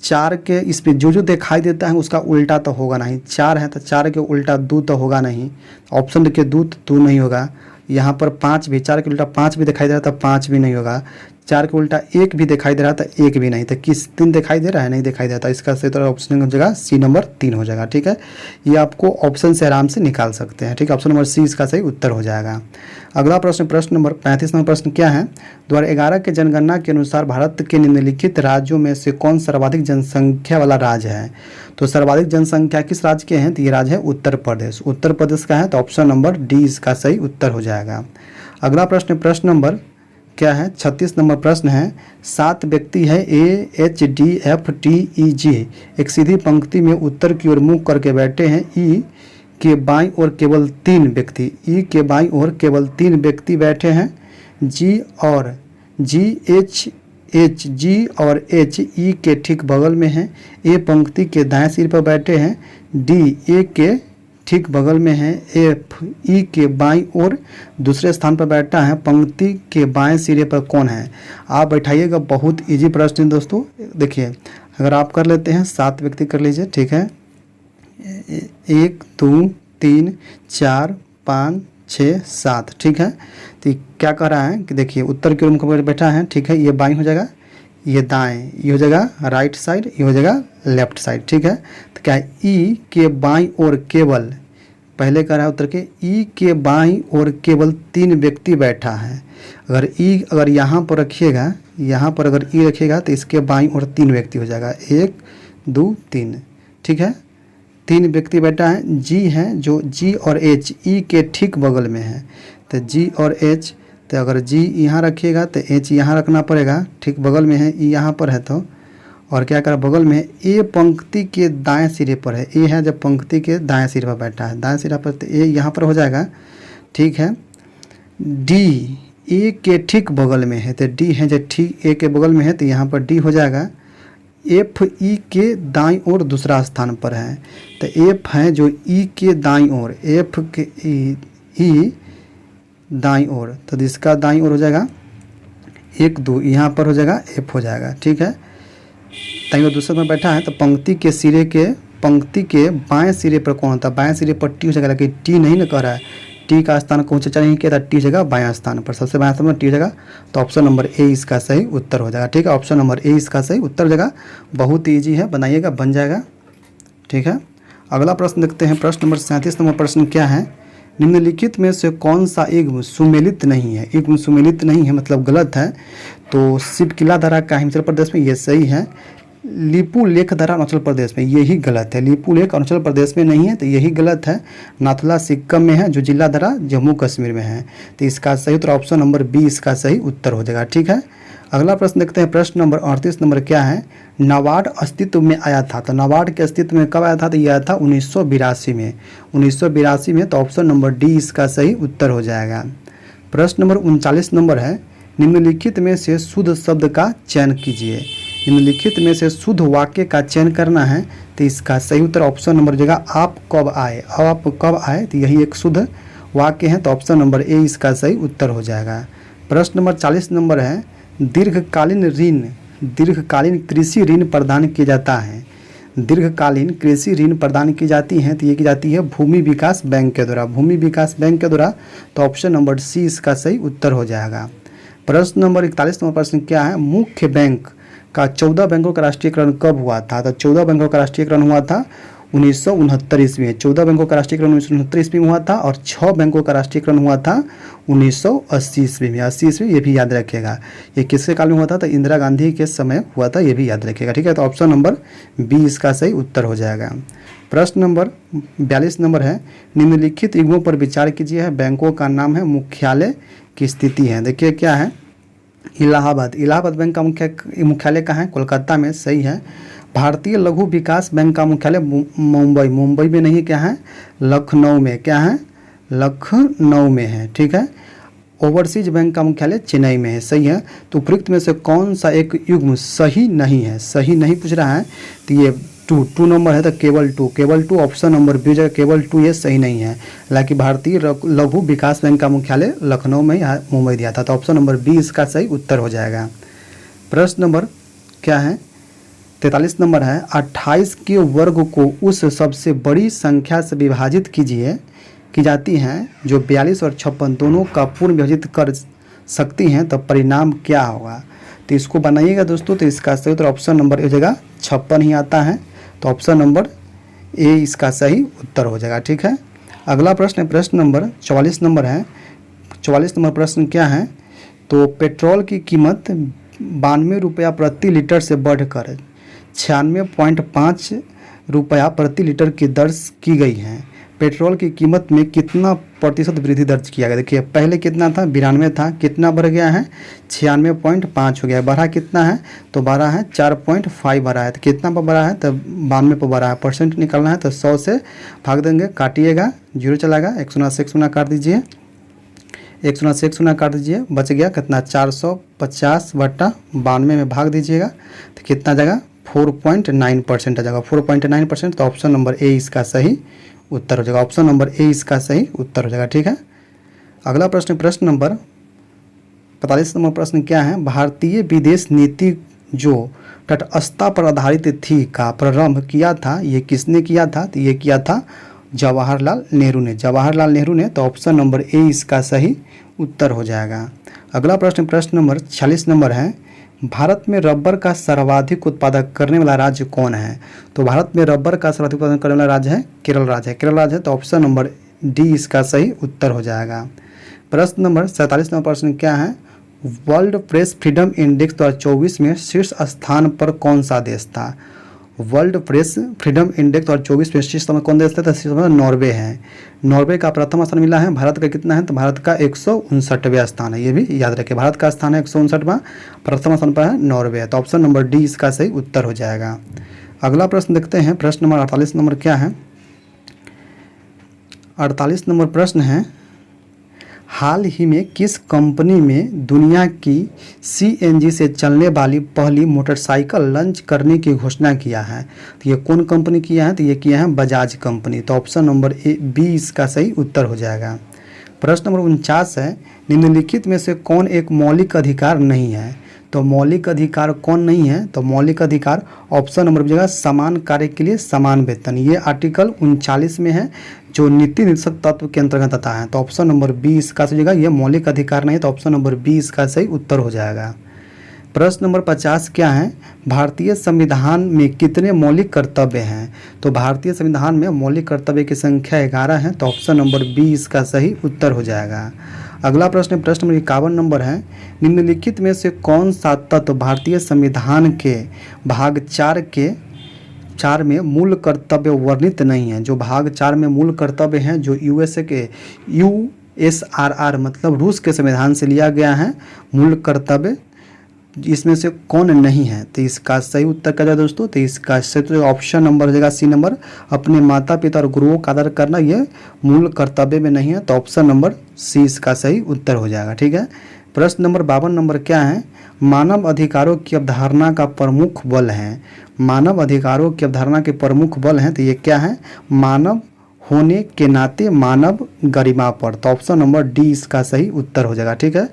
4 के इसमें जो जो दिखाई देता है उसका उल्टा तो होगा नहीं। 4 है तो 4 के उल्टा 2 तो होगा नहीं, ऑप्शन देखिए 2 तो 2 नहीं होगा। यहाँ पर 5 भी, 4 के उल्टा 5 भी दिखाई दे रहा था, 5 भी नहीं होगा। 4 के उल्टा 1 भी दिखाई दे रहा था, 1 भी नहीं। तो किस 3 दिखाई दे रहा है, नहीं दिखाई देता। इसका सही तरह ऑप्शन हो जाएगा सी नंबर 3 हो जाएगा। ठीक है, ये आपको ऑप्शन से आराम से निकाल सकते हैं। ठीक है, ऑप्शन नंबर सी इसका सही उत्तर हो जाएगा। अगला प्रश्न, प्रश्न नंबर 35 नंबर प्रश्न क्या है, 2011 के जनगणना के अनुसार भारत के निम्नलिखित राज्यों में से कौन सर्वाधिक जनसंख्या वाला राज्य है। तो सर्वाधिक जनसंख्या किस राज्य के हैं, तो ये राज्य है उत्तर प्रदेश। उत्तर प्रदेश का है तो ऑप्शन नंबर डी इसका सही उत्तर हो जाएगा। अगला प्रश्न, प्रश्न नंबर क्या है, 36 नंबर प्रश्न है, 7 व्यक्ति है AHDFTEG एक सीधी पंक्ति में उत्तर की ओर मुख करके बैठे हैं। ई के बाईं ओर केवल 3 व्यक्ति, ई के बाईं ओर केवल 3 व्यक्ति बैठे हैं। जी और एच ई के ठीक बगल में हैं। ए पंक्ति के दाएं सिर पर बैठे हैं। डी ए के ठीक बगल में है। एफ ई के बाईं ओर दूसरे स्थान पर बैठा है। पंक्ति के बाएं सिरे पर कौन है। आप बैठाइएगा, बहुत इजी प्रश्न है दोस्तों। देखिए अगर आप कर लेते हैं, 7 व्यक्ति कर लीजिए। ठीक है, 1 2 3 4 5 6 7। ठीक है, तो क्या कह रहा है कि देखिए उत्तर की ओर मुख पर बैठा है। ठीक है, ये बाईं हो जाएगा, ये दाएं, ये हो जाएगा राइट साइड, ये हो जाएगा लेफ्ट साइड। ठीक है, तो क्या है, ई के बाईं ओर केवल, पहले कह रहा है उत्तर के, ई के बाईं ओर केवल 3 व्यक्ति बैठा है। अगर ई अगर यहाँ पर रखिएगा, यहाँ पर अगर ई रखिएगा तो इसके बाईं ओर 3 व्यक्ति हो जाएगा, 1 2 3। ठीक है, 3 व्यक्ति बैठा है। जी है जो जी और एच ई के ठीक बगल में है, तो जी और एच, तो अगर जी यहाँ रखिएगा तो एच यहाँ रखना पड़ेगा, ठीक बगल में है। ई यहाँ पर है तो, और क्या करा बगल में, ए पंक्ति के दाएं सिरे पर है। ए है जब पंक्ति के दाएं सिरे पर बैठा है, दाएं सिरे पर, तो ए यहाँ पर हो जाएगा। ठीक है, डी ए के ठीक बगल में है, तो डी है जब ठीक ए के बगल में है तो यहाँ पर डी हो जाएगा। एफ ई के दाईं ओर दूसरा स्थान पर है, तो एफ है जो ई के दाईं ओर, एफ के ई दाईं ओर, तो इसका दाईं ओर हो जाएगा 1 2, यहाँ पर हो जाएगा एफ हो जाएगा। ठीक है, दाईं ओर दूसरे में बैठा है, तो पंक्ति के बाएं सिरे पर कौन होता है, बाएं सिरे पर टी हो जाएगा। लेकिन टी नहीं ना कह रहा है, टी का स्थान कौन सा नहीं किया था, टी जगह बायां स्थान पर, सबसे बायां स्थान पर टी जगह, तो ऑप्शन नंबर ए इसका सही उत्तर हो जाएगा। ठीक है, ऑप्शन नंबर ए इसका सही उत्तर हो जाएगा। बहुत ईजी है, बनाइएगा बन जाएगा। ठीक है, अगला प्रश्न देखते हैं, प्रश्न नंबर 37 नंबर प्रश्न क्या है, निम्नलिखित में से कौन सा युग्म सुमेलित नहीं है। युग्म सुमेलित नहीं है मतलब गलत है। तो शिवकिला धारा का हिमाचल प्रदेश में, ये सही है। लिपू लेख धारा अरुणाचल प्रदेश में, यही गलत है। लिपू लेख अरुणाचल प्रदेश में नहीं है, तो यही गलत है। नाथुला सिक्किम में है। जो जिला धारा जम्मू कश्मीर में है। तो इसका सही उत्तर ऑप्शन नंबर बी इसका सही उत्तर हो जाएगा। ठीक है, अगला प्रश्न देखते हैं, प्रश्न नंबर 38 नंबर क्या है, नाबार्ड अस्तित्व में आया था। तो नाबार्ड के अस्तित्व में कब आया था, तो यह आया था 1982 में, 1982 में, तो ऑप्शन नंबर डी इसका सही उत्तर हो जाएगा। प्रश्न नंबर 39 नंबर है, निम्नलिखित में से शुद्ध शब्द का चयन कीजिए। निम्नलिखित में से शुद्ध वाक्य का चयन करना है, तो इसका सही उत्तर ऑप्शन नंबर जगह आप कब आए, आप कब आए, तो यही एक शुद्ध वाक्य है, तो ऑप्शन नंबर ए इसका सही उत्तर हो जाएगा। प्रश्न नंबर 40 नंबर है, दीर्घकालीन कृषि ऋण प्रदान किया जाता है। दीर्घकालीन कृषि ऋण प्रदान की जाती हैं, तो ये की जाती है भूमि विकास बैंक के द्वारा, भूमि विकास बैंक के द्वारा, तो ऑप्शन नंबर सी इसका सही उत्तर हो जाएगा। प्रश्न नंबर 41 नंबर प्रश्न क्या है, मुख्य बैंक का 14 बैंकों का राष्ट्रीयकरण कब हुआ था। तो 14 बैंकों का राष्ट्रीयकरण हुआ था 1969 ईस्वी में। 14 बैंकों का राष्ट्रीयकरण 1969 ईस्वी में हुआ था, और 6 बैंकों का राष्ट्रीयकरण हुआ था 1980 ईस्वी में। 80 ईस्वी, ये भी याद रखिएगा। ये किसके काल में हुआ था, तो इंदिरा गांधी के समय हुआ था, ये भी याद रखिएगा। ठीक है, तो ऑप्शन नंबर बी इसका सही उत्तर हो जाएगा। प्रश्न नंबर 42 नंबर है, निम्नलिखित युग्मों पर विचार कीजिए। बैंकों का नाम है, मुख्यालय की स्थिति है। देखिए क्या है, इलाहाबाद, इलाहाबाद बैंक का मुख्यालय कहाँ है, कोलकाता में, सही है। भारतीय लघु विकास बैंक का मुख्यालय मुंबई, मुंबई में नहीं, क्या है, लखनऊ में, क्या है, लखनऊ में है। ठीक है, ओवरसीज बैंक का मुख्यालय चेन्नई में है, सही है। तो उपयुक्त में से कौन सा एक युग्म सही नहीं है, सही नहीं पूछ रहा है, तो ये 2 नंबर है, तो केवल टू ऑप्शन नंबर बी जगह केवल 2 ये सही नहीं है। हालांकि भारतीय लघु विकास बैंक का मुख्यालय लखनऊ में या मुंबई दिया था, तो ऑप्शन नंबर बी इसका सही उत्तर हो जाएगा। प्रश्न नंबर क्या है, 43 नंबर है 28 के वर्ग को उस सबसे बड़ी संख्या से विभाजित की जाती हैं जो 42 और 56 दोनों का पूर्ण विभाजित कर सकती हैं, तो परिणाम क्या होगा। तो इसको बनाइएगा दोस्तों। तो इसका सही उत्तर ऑप्शन नंबर ए हो जाएगा 56 ही आता है, तो ऑप्शन नंबर ए इसका सही उत्तर हो जाएगा। ठीक है, अगला प्रश्न है प्रश्न नंबर 44 नंबर है। 44 नंबर प्रश्न क्या है, तो पेट्रोल की कीमत 92 रुपया प्रति लीटर से बढ़कर 96.5 रुपया प्रति लीटर की दर की गई है। पेट्रोल की कीमत में कितना प्रतिशत वृद्धि दर्ज किया गया। देखिए पहले कितना था, 92 था, कितना बढ़ गया है 96.5 हो गया। बढ़ा कितना है, तो बढ़ा है 4.5 बढ़ा है। तो कितना पर बढ़ा है, तो 92 पर बढ़ा है। परसेंट निकलना है तो 100 से भाग देंगे, काटिएगा, जीरो चलाएगा, 100 से 100 काट दीजिए, 100 से 100 काट दीजिए, बच गया कितना 450/92 में भाग दीजिएगा, तो कितना जगह 4.9% आ जाएगा। 4.9%, तो ऑप्शन नंबर ए इसका सही उत्तर हो जाएगा। ऑप्शन नंबर ए इसका सही उत्तर हो जाएगा। ठीक है, अगला प्रश्न प्रश्न नंबर 45 नंबर प्रश्न क्या है, भारतीय विदेश नीति जो तटस्थता पर आधारित थी का प्रारंभ किया था, ये किसने किया था, तो ये किया था जवाहरलाल नेहरू ने। जवाहरलाल नेहरू ने, तो ऑप्शन नंबर ए इसका सही उत्तर हो जाएगा। अगला प्रश्न प्रश्न नंबर 46 नंबर है, भारत में रबर का सर्वाधिक उत्पादक करने वाला राज्य कौन है। तो भारत में रबर का सर्वाधिक उत्पादन करने वाला राज्य है केरल राज्य है। केरल राज्य है, तो ऑप्शन नंबर डी इसका सही उत्तर हो जाएगा। प्रश्न नंबर 47 नंबर प्रश्न क्या है, वर्ल्ड प्रेस फ्रीडम इंडेक्स 2024 में शीर्ष स्थान पर कौन सा देश था। वर्ल्ड प्रेस फ्रीडम इंडेक्स 2024 में शीर्ष स्थान कौन देश था, तो शीर्ष स्थान नॉर्वे है। नॉर्वे का प्रथम स्थान मिला है। भारत का कितना है, तो भारत का 159वां स्थान है। ये भी याद रखिए, भारत का स्थान है 159वां, प्रथम स्थान पर है नॉर्वे, तो ऑप्शन नंबर डी इसका सही उत्तर हो जाएगा। अगला प्रश्न देखते हैं, प्रश्न नंबर 48 नंबर क्या है। 48 नंबर प्रश्न है, हाल ही में किस कंपनी में दुनिया की सीएनजी से चलने वाली पहली मोटरसाइकिल लॉन्च करने की घोषणा किया है। तो ये कौन कंपनी किया है, तो ये किया है बजाज कंपनी, तो ऑप्शन नंबर ए बी इसका सही उत्तर हो जाएगा। प्रश्न नंबर 49 है, निम्नलिखित में से कौन एक मौलिक अधिकार नहीं है। तो मौलिक अधिकार कौन नहीं है, तो मौलिक अधिकार ऑप्शन नंबर बचेगा समान कार्य के लिए समान वेतन। ये आर्टिकल 39 में है जो नीति निर्देशक तत्व के अंतर्गत आता है, तो ऑप्शन नंबर बी इसका सही होगा। ये मौलिक अधिकार नहीं है, तो ऑप्शन नंबर बी इसका सही उत्तर हो जाएगा। प्रश्न नंबर 50 क्या है, भारतीय संविधान में कितने मौलिक कर्तव्य हैं। तो भारतीय संविधान में मौलिक कर्तव्य की संख्या 11 है, तो ऑप्शन नंबर बी इसका सही उत्तर हो जाएगा। अगला प्रश्न प्रश्न नंबर 51 नंबर है, निम्नलिखित में से कौन सा तत्व भारतीय संविधान के भाग 4 में मूल कर्तव्य वर्णित नहीं है। जो भाग 4 में मूल कर्तव्य हैं, जो यूएसआरआर मतलब रूस के संविधान से लिया गया है मूल कर्तव्य, इसमें से कौन नहीं है। तो इसका सही उत्तर क्या है दोस्तों, तो इसका सही ऑप्शन नंबर हो जाएगा सी नंबर, अपने माता पिता और गुरुओं का आदर करना ये मूल कर्तव्य में नहीं है, तो ऑप्शन नंबर सी इसका सही उत्तर हो जाएगा। ठीक है, प्रश्न नंबर 52 नंबर क्या है, मानव अधिकारों की अवधारणा का प्रमुख बल है। मानव अधिकारों की अवधारणा के प्रमुख बल हैं, तो ये क्या है, मानव होने के नाते मानव गरिमा पर, तो ऑप्शन नंबर डी इसका सही उत्तर हो जाएगा। ठीक है,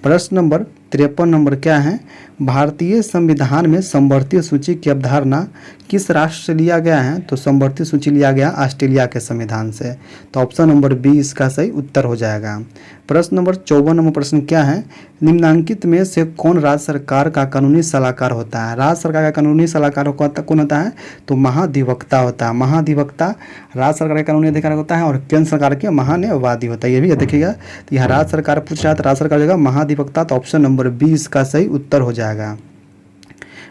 प्रश्न नंबर 53 नंबर क्या है, भारतीय संविधान में समवर्ती सूची की अवधारणा किस राष्ट्र से लिया गया है। तो समवर्ती सूची लिया गया ऑस्ट्रेलिया के संविधान से, तो ऑप्शन नंबर बी इसका सही उत्तर हो जाएगा। प्रश्न नंबर 54 नंबर प्रश्न क्या है, निम्नलिखित में से कौन राज्य सरकार का कानूनी सलाहकार होता है। राज्य सरकार का कानूनी सलाहकार कौन होता है, तो महाधिवक्ता होता है। महाधिवक्ता राज्य सरकार का कानूनी अधिकार होता है और केंद्र सरकार के महान्यायवादी होता है। ये भी देखिएगा, तो यहाँ राज्य सरकार पूछ रहा है, तो राज्य सरकार जगह महाधिवक्ता, तो ऑप्शन नंबर बी इसका सही उत्तर हो जाएगा।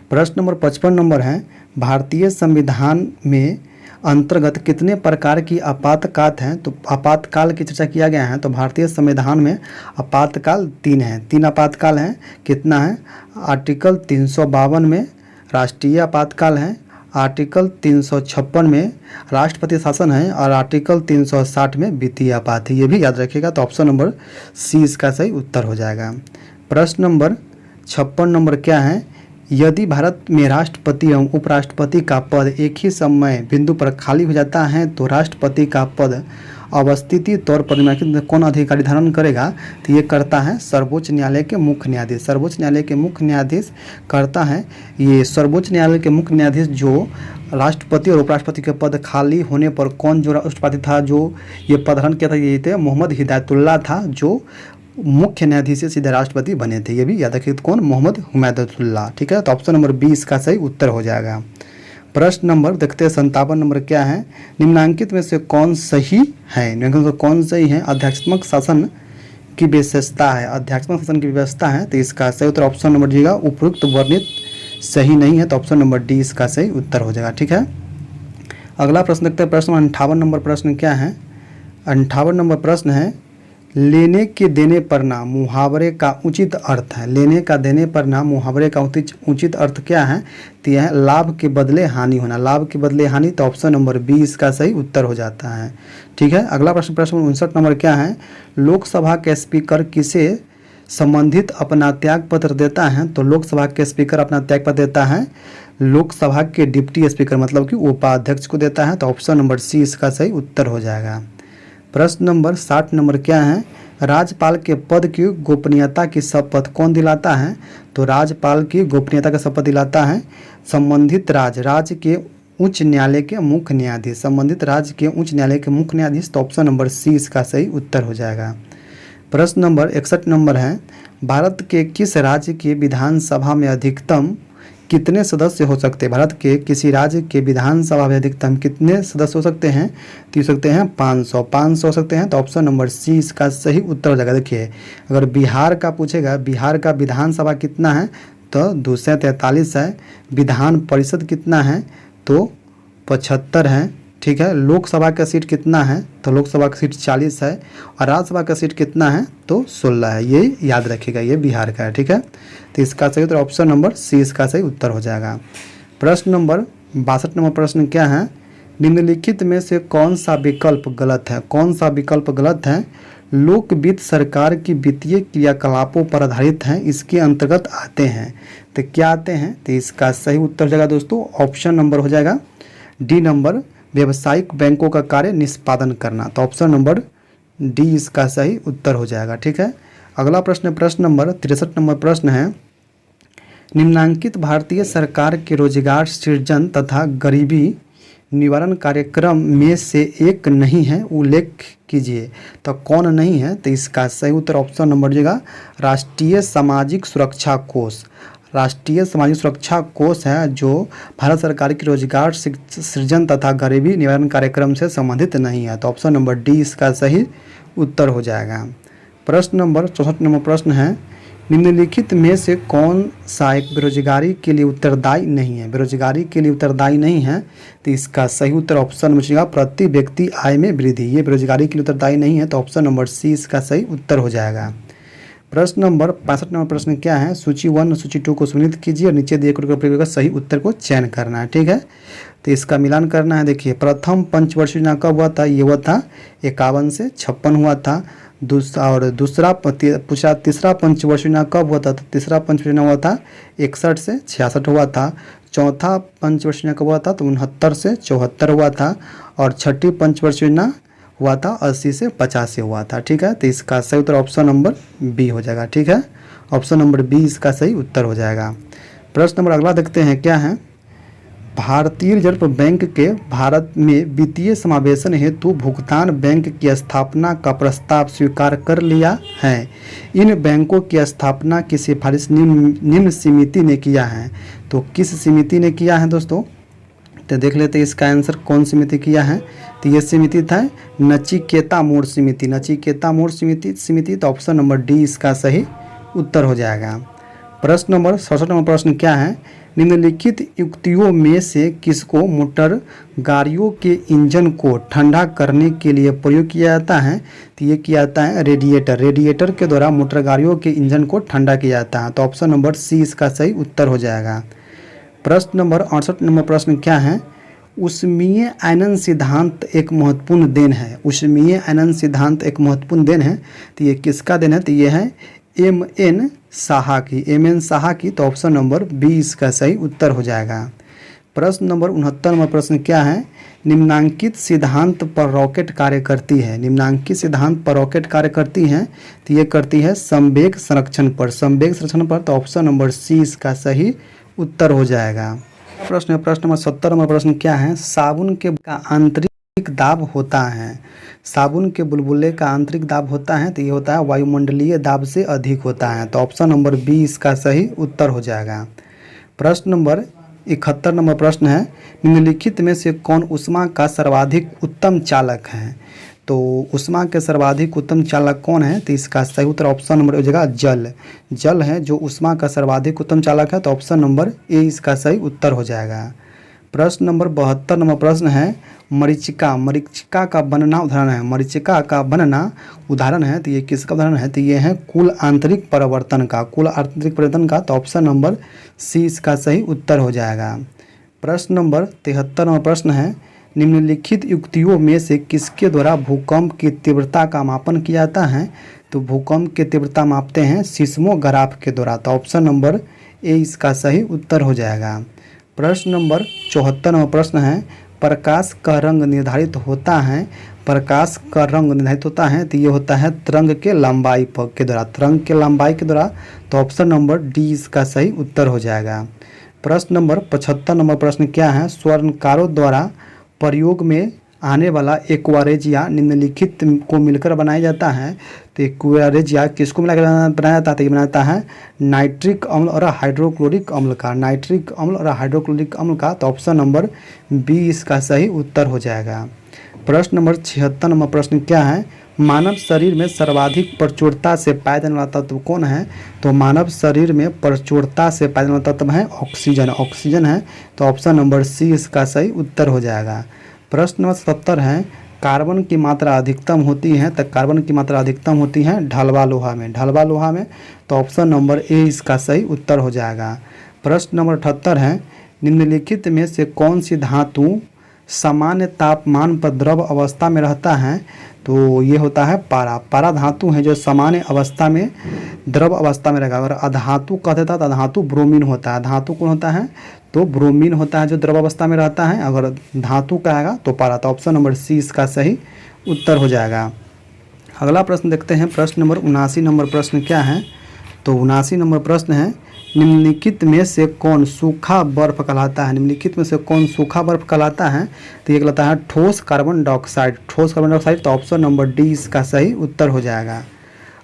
प्रश्न नंबर 55 नंबर है, भारतीय संविधान में अंतर्गत कितने प्रकार की आपातकाल हैं। तो आपातकाल की चर्चा किया गया है, तो भारतीय संविधान में आपातकाल 3 हैं। 3 आपातकाल हैं, कितना है, आर्टिकल 352 में राष्ट्रीय आपातकाल है, आर्टिकल 356 में राष्ट्रपति शासन है और आर्टिकल 360 में वित्तीय आपात है। ये भी याद रखिएगा, तो ऑप्शन नंबर सी इसका सही उत्तर हो जाएगा। प्रश्न नंबर 56 नंबर क्या है, यदि भारत में राष्ट्रपति एवं उपराष्ट्रपति का पद एक ही समय बिंदु पर खाली हो जाता है, तो राष्ट्रपति का पद अवस्थिति तौर पर निम्नलिखित कौन अधिकारी धारण करेगा? तो ये करता है सर्वोच्च न्यायालय के मुख्य न्यायाधीश। सर्वोच्च न्यायालय के मुख्य न्यायाधीश करता है ये। सर्वोच्च न्यायालय के मुख्य न्यायाधीश जो राष्ट्रपति और उपराष्ट्रपति के पद खाली होने पर कौन जो राष्ट्रपति था जो ये पद धारण किया था, ये थे मोहम्मद हिदायतुल्लाह था, जो मुख्य न्यायाधीश से सीधे राष्ट्रपति बने थे। ये भी याद रखिए कौन? मोहम्मद हिदायतुल्लाह। ठीक है, तो ऑप्शन नंबर 20 का सही उत्तर हो जाएगा। प्रश्न नंबर देखते हैं 57 नंबर क्या है? निम्नांकित में से कौन सही है? निम्नांकित में कौन सही है? अध्यात्मक शासन की विशेषता है, अध्यात्मक शासन की व्यवस्था है, तो इसका सही उत्तर ऑप्शन नंबर डी का उपयुक्त वर्णित सही नहीं है, तो ऑप्शन नंबर डी इसका सही उत्तर हो जाएगा। ठीक है, अगला प्रश्न देखते हैं। प्रश्न 58 नंबर प्रश्न क्या है? 58 नंबर प्रश्न है लेने के देने पर नाम मुहावरे का उचित अर्थ है। लेने का देने पर नाम मुहावरे का उचित अर्थ क्या है? तो यह है लाभ के बदले हानि होना। लाभ के बदले हानि, तो ऑप्शन नंबर 20 का सही उत्तर हो जाता है। ठीक है, अगला प्रश्न 59 नंबर क्या है? लोकसभा के स्पीकर किसे संबंधित अपना त्याग पत्र देता है? तो लोकसभा के स्पीकर अपना त्याग पत्र देता है लोकसभा के डिप्टी स्पीकर मतलब कि उपाध्यक्ष को देता है, तो ऑप्शन नंबर सी इसका सही उत्तर हो जाएगा। प्रश्न नंबर 60 नंबर क्या है? राज्यपाल के पद की गोपनीयता की शपथ कौन दिलाता है? तो राज्यपाल की गोपनीयता का शपथ दिलाता है संबंधित राज्य के उच्च न्यायालय के मुख्य न्यायाधीश। संबंधित राज्य के उच्च न्यायालय के मुख्य न्यायाधीश, तो ऑप्शन नंबर सी इसका सही उत्तर हो जाएगा। प्रश्न नंबर 61 नंबर है भारत के किस राज्य की विधानसभा में अधिकतम कितने सदस्य हो सकते हैं? भारत के किसी राज्य के विधानसभा में अधिकतम कितने सदस्य हो सकते हैं? तो हो सकते हैं 500 हो सकते हैं, तो ऑप्शन नंबर सी इसका सही उत्तर हो जाएगा। देखिए, अगर बिहार का पूछेगा, बिहार का विधानसभा कितना है? तो 243 है। विधान परिषद कितना है? तो 75 है। ठीक है, लोकसभा का सीट कितना है? तो लोकसभा का सीट 40 है, और राज्यसभा का सीट कितना है? तो 16 है। ये याद रखिएगा, ये बिहार का है। ठीक है, तो इसका सही उत्तर ऑप्शन नंबर सी इसका सही उत्तर हो जाएगा। प्रश्न नंबर 62 नंबर प्रश्न क्या है? निम्नलिखित में से कौन सा विकल्प गलत है? कौन सा विकल्प गलत है? लोक वित्त सरकार की वित्तीय क्रियाकलापों पर आधारित है, इसके अंतर्गत आते हैं। तो क्या आते हैं? तो इसका सही उत्तर हो जाएगा दोस्तों ऑप्शन नंबर हो जाएगा डी नंबर, व्यावसायिक बैंकों का कार्य निष्पादन करना, तो ऑप्शन नंबर डी इसका सही उत्तर हो जाएगा। ठीक है, अगला प्रश्न नंबर 63 नंबर प्रश्न है निम्नांकित भारतीय सरकार के रोजगार सृजन तथा गरीबी निवारण कार्यक्रम में से एक नहीं है, उल्लेख कीजिए। तो कौन नहीं है? तो इसका सही उत्तर ऑप्शन नंबर देगा राष्ट्रीय सामाजिक सुरक्षा कोष। राष्ट्रीय सामाजिक सुरक्षा कोष है जो भारत सरकार की रोजगार सृजन तथा गरीबी निवारण कार्यक्रम से संबंधित नहीं है, तो ऑप्शन नंबर डी इसका सही उत्तर हो जाएगा। प्रश्न नंबर 64 नंबर प्रश्न है निम्नलिखित में से कौन सा एक बेरोजगारी के लिए उत्तरदायी नहीं है? बेरोजगारी के लिए उत्तरदायी नहीं है, तो इसका सही उत्तर ऑप्शन बचेगा प्रति व्यक्ति आय में वृद्धि। ये बेरोजगारी के लिए उत्तरदायी नहीं है, तो ऑप्शन नंबर सी इसका सही उत्तर हो जाएगा। प्रश्न नंबर 65 नंबर प्रश्न क्या है? सूची 1 और सूची 2 को सम्मिलित कीजिए और नीचे दिए गए का सही उत्तर को चयन करना है। ठीक है, तो इसका मिलान करना है। देखिए, प्रथम पंचवर्षीय योजना कब हुआ था? ये हुआ था 51 से 56 हुआ था। दूसरा पूछा तीसरा पंचवर्षीय योजना कब हुआ था? तो तीसरा पंचवर्षीय योजना हुआ था 61 से 66 हुआ था। चौथा पंचवर्षीय योजना कब हुआ था? तो 69 से 74 हुआ था। और छठी पंचवर्षीय योजना हुआ था 80 से 85 हुआ था। ठीक है, तो इसका सही उत्तर ऑप्शन नंबर बी हो जाएगा। ठीक है, ऑप्शन नंबर बी इसका सही उत्तर हो जाएगा। प्रश्न नंबर अगला देखते हैं क्या है? भारतीय रिजर्व बैंक के भारत में वित्तीय समावेशन हेतु भुगतान बैंक की स्थापना का प्रस्ताव स्वीकार कर लिया है। इन बैंकों की स्थापना की सिफारिश निम्न समिति ने किया है। तो किस समिति ने किया है दोस्तों? तो देख लेते हैं इसका आंसर कौन समिति किया है। तो ये समिति था नचिकेता मोड़ समिति। नचिकेता मोड़ समिति, तो ऑप्शन नंबर डी इसका सही उत्तर हो जाएगा। प्रश्न नंबर 67 नंबर प्रश्न क्या है? निम्नलिखित युक्तियों में से किसको मोटर गाड़ियों के इंजन को ठंडा करने के लिए प्रयोग किया जाता है? तो ये किया जाता है रेडिएटर। रेडिएटर के द्वारा मोटर गाड़ियों के इंजन को ठंडा किया जाता है, तो ऑप्शन नंबर सी इसका सही उत्तर हो जाएगा। प्रश्न नंबर 68 नंबर प्रश्न क्या है? ऊष्मीय आयनन सिद्धांत एक महत्वपूर्ण देन है। ऊष्मीय आयनन सिद्धांत एक महत्वपूर्ण देन है, तो ये किसका देन है? तो ये है एम एन साहा की। तो ऑप्शन नंबर बी इसका सही उत्तर हो जाएगा। प्रश्न नंबर 69 नंबर प्रश्न क्या है? निम्नांकित सिद्धांत पर रॉकेट कार्य करती है। निम्नांकित सिद्धांत पर रॉकेट कार्य करती है तो ये करती है संवेग संरक्षण पर। संवेग संरक्षण पर, तो ऑप्शन नंबर सी इसका सही उत्तर हो जाएगा। प्रश्न नंबर 70 नंबर प्रश्न क्या है? साबुन के का आंतरिक दाब होता है। साबुन के बुलबुले का आंतरिक दाब होता है तो ये होता है वायुमंडलीय दाब से अधिक होता है। तो ऑप्शन नंबर बी इसका सही उत्तर हो जाएगा। प्रश्न नंबर 71 नंबर प्रश्न है, निम्नलिखित में से कौन ऊष्मा का सर्वाधिक उत्तम चालक है? तो ऊष्मा के सर्वाधिक उत्तम चालक कौन है? तो इसका सही उत्तर ऑप्शन नंबर हो जाएगा जल। जल है जो ऊष्मा का सर्वाधिक उत्तम चालक है। तो ऑप्शन नंबर ए इसका सही उत्तर हो जाएगा। प्रश्न नंबर 72 नंबर प्रश्न है, मरीचिका। मरीचिका का बनना उदाहरण है। मरीचिका का बनना उदाहरण है तो ये किसका उदाहरण है? तो ये है कुल आंतरिक परिवर्तन का। कुल आंतरिक परिवर्तन का। तो ऑप्शन नंबर सी इसका सही उत्तर हो जाएगा। प्रश्न नंबर 73 नंबर प्रश्न है, निम्नलिखित युक्तियों में से किसके द्वारा भूकंप की तीव्रता का मापन किया जाता है? तो भूकंप की तीव्रता मापते हैं सिस्मोग्राफ के द्वारा। तो ऑप्शन नंबर ए इसका सही उत्तर हो जाएगा। प्रश्न नंबर 74 नंबर प्रश्न है, प्रकाश का रंग निर्धारित होता है। प्रकाश का रंग निर्धारित होता है तो ये होता है तरंग के लंबाई के द्वारा। तरंग के लंबाई के द्वारा। तो ऑप्शन नंबर डी इसका सही उत्तर हो जाएगा। प्रश्न नंबर 75 नंबर प्रश्न क्या है? स्वर्णकारों द्वारा प्रयोग में आने वाला एक्वारेजिया निम्नलिखित को मिलकर बनाया जाता है। तो एक्वारेजिया किसको मिलाकर बनाया जाता है? तो ये बनाता है नाइट्रिक अम्ल और हाइड्रोक्लोरिक अम्ल का। नाइट्रिक अम्ल और हाइड्रोक्लोरिक अम्ल का। तो ऑप्शन नंबर बी इसका सही उत्तर हो जाएगा। प्रश्न नंबर 76 नंबर प्रश्न क्या है? मानव शरीर में सर्वाधिक प्रचुरता से पाया जाने वाला तत्व कौन है? तो मानव शरीर में प्रचुरता से पाया जाने वाला तत्व है ऑक्सीजन। ऑक्सीजन है। तो ऑप्शन नंबर सी इसका सही उत्तर हो जाएगा। प्रश्न नंबर 77 है, कार्बन की मात्रा अधिकतम होती है। तो कार्बन की मात्रा अधिकतम होती है ढलवा लोहा में। ढलवा लोहा में। तो ऑप्शन नंबर ए इसका सही उत्तर हो जाएगा। प्रश्न नंबर 78 है, निम्नलिखित में से कौन सी धातु सामान्य तापमान पर द्रव अवस्था में रहता है? तो ये होता है पारा। पारा धातु है जो सामान्य अवस्था में द्रव अवस्था में रहेगा। अगर अधातु कहते था तो अधातु ब्रोमीन होता है। धातु कौन होता है? तो ब्रोमीन होता है जो द्रव अवस्था में रहता है। अगर धातु कहेगा तो पारा। तो ऑप्शन नंबर सी इसका सही उत्तर हो जाएगा। अगला प्रश्न देखते हैं। प्रश्न नंबर 79 नंबर प्रश्न क्या है? तो 79 नंबर प्रश्न है, निम्नलिखित में से कौन सूखा बर्फ कहलाता है? निम्नलिखित में से कौन सूखा बर्फ कहलाता है? तो ये कहलाता है ठोस कार्बन डाइऑक्साइड। ठोस कार्बन डाइऑक्साइड। तो ऑप्शन नंबर डी इसका सही उत्तर हो जाएगा।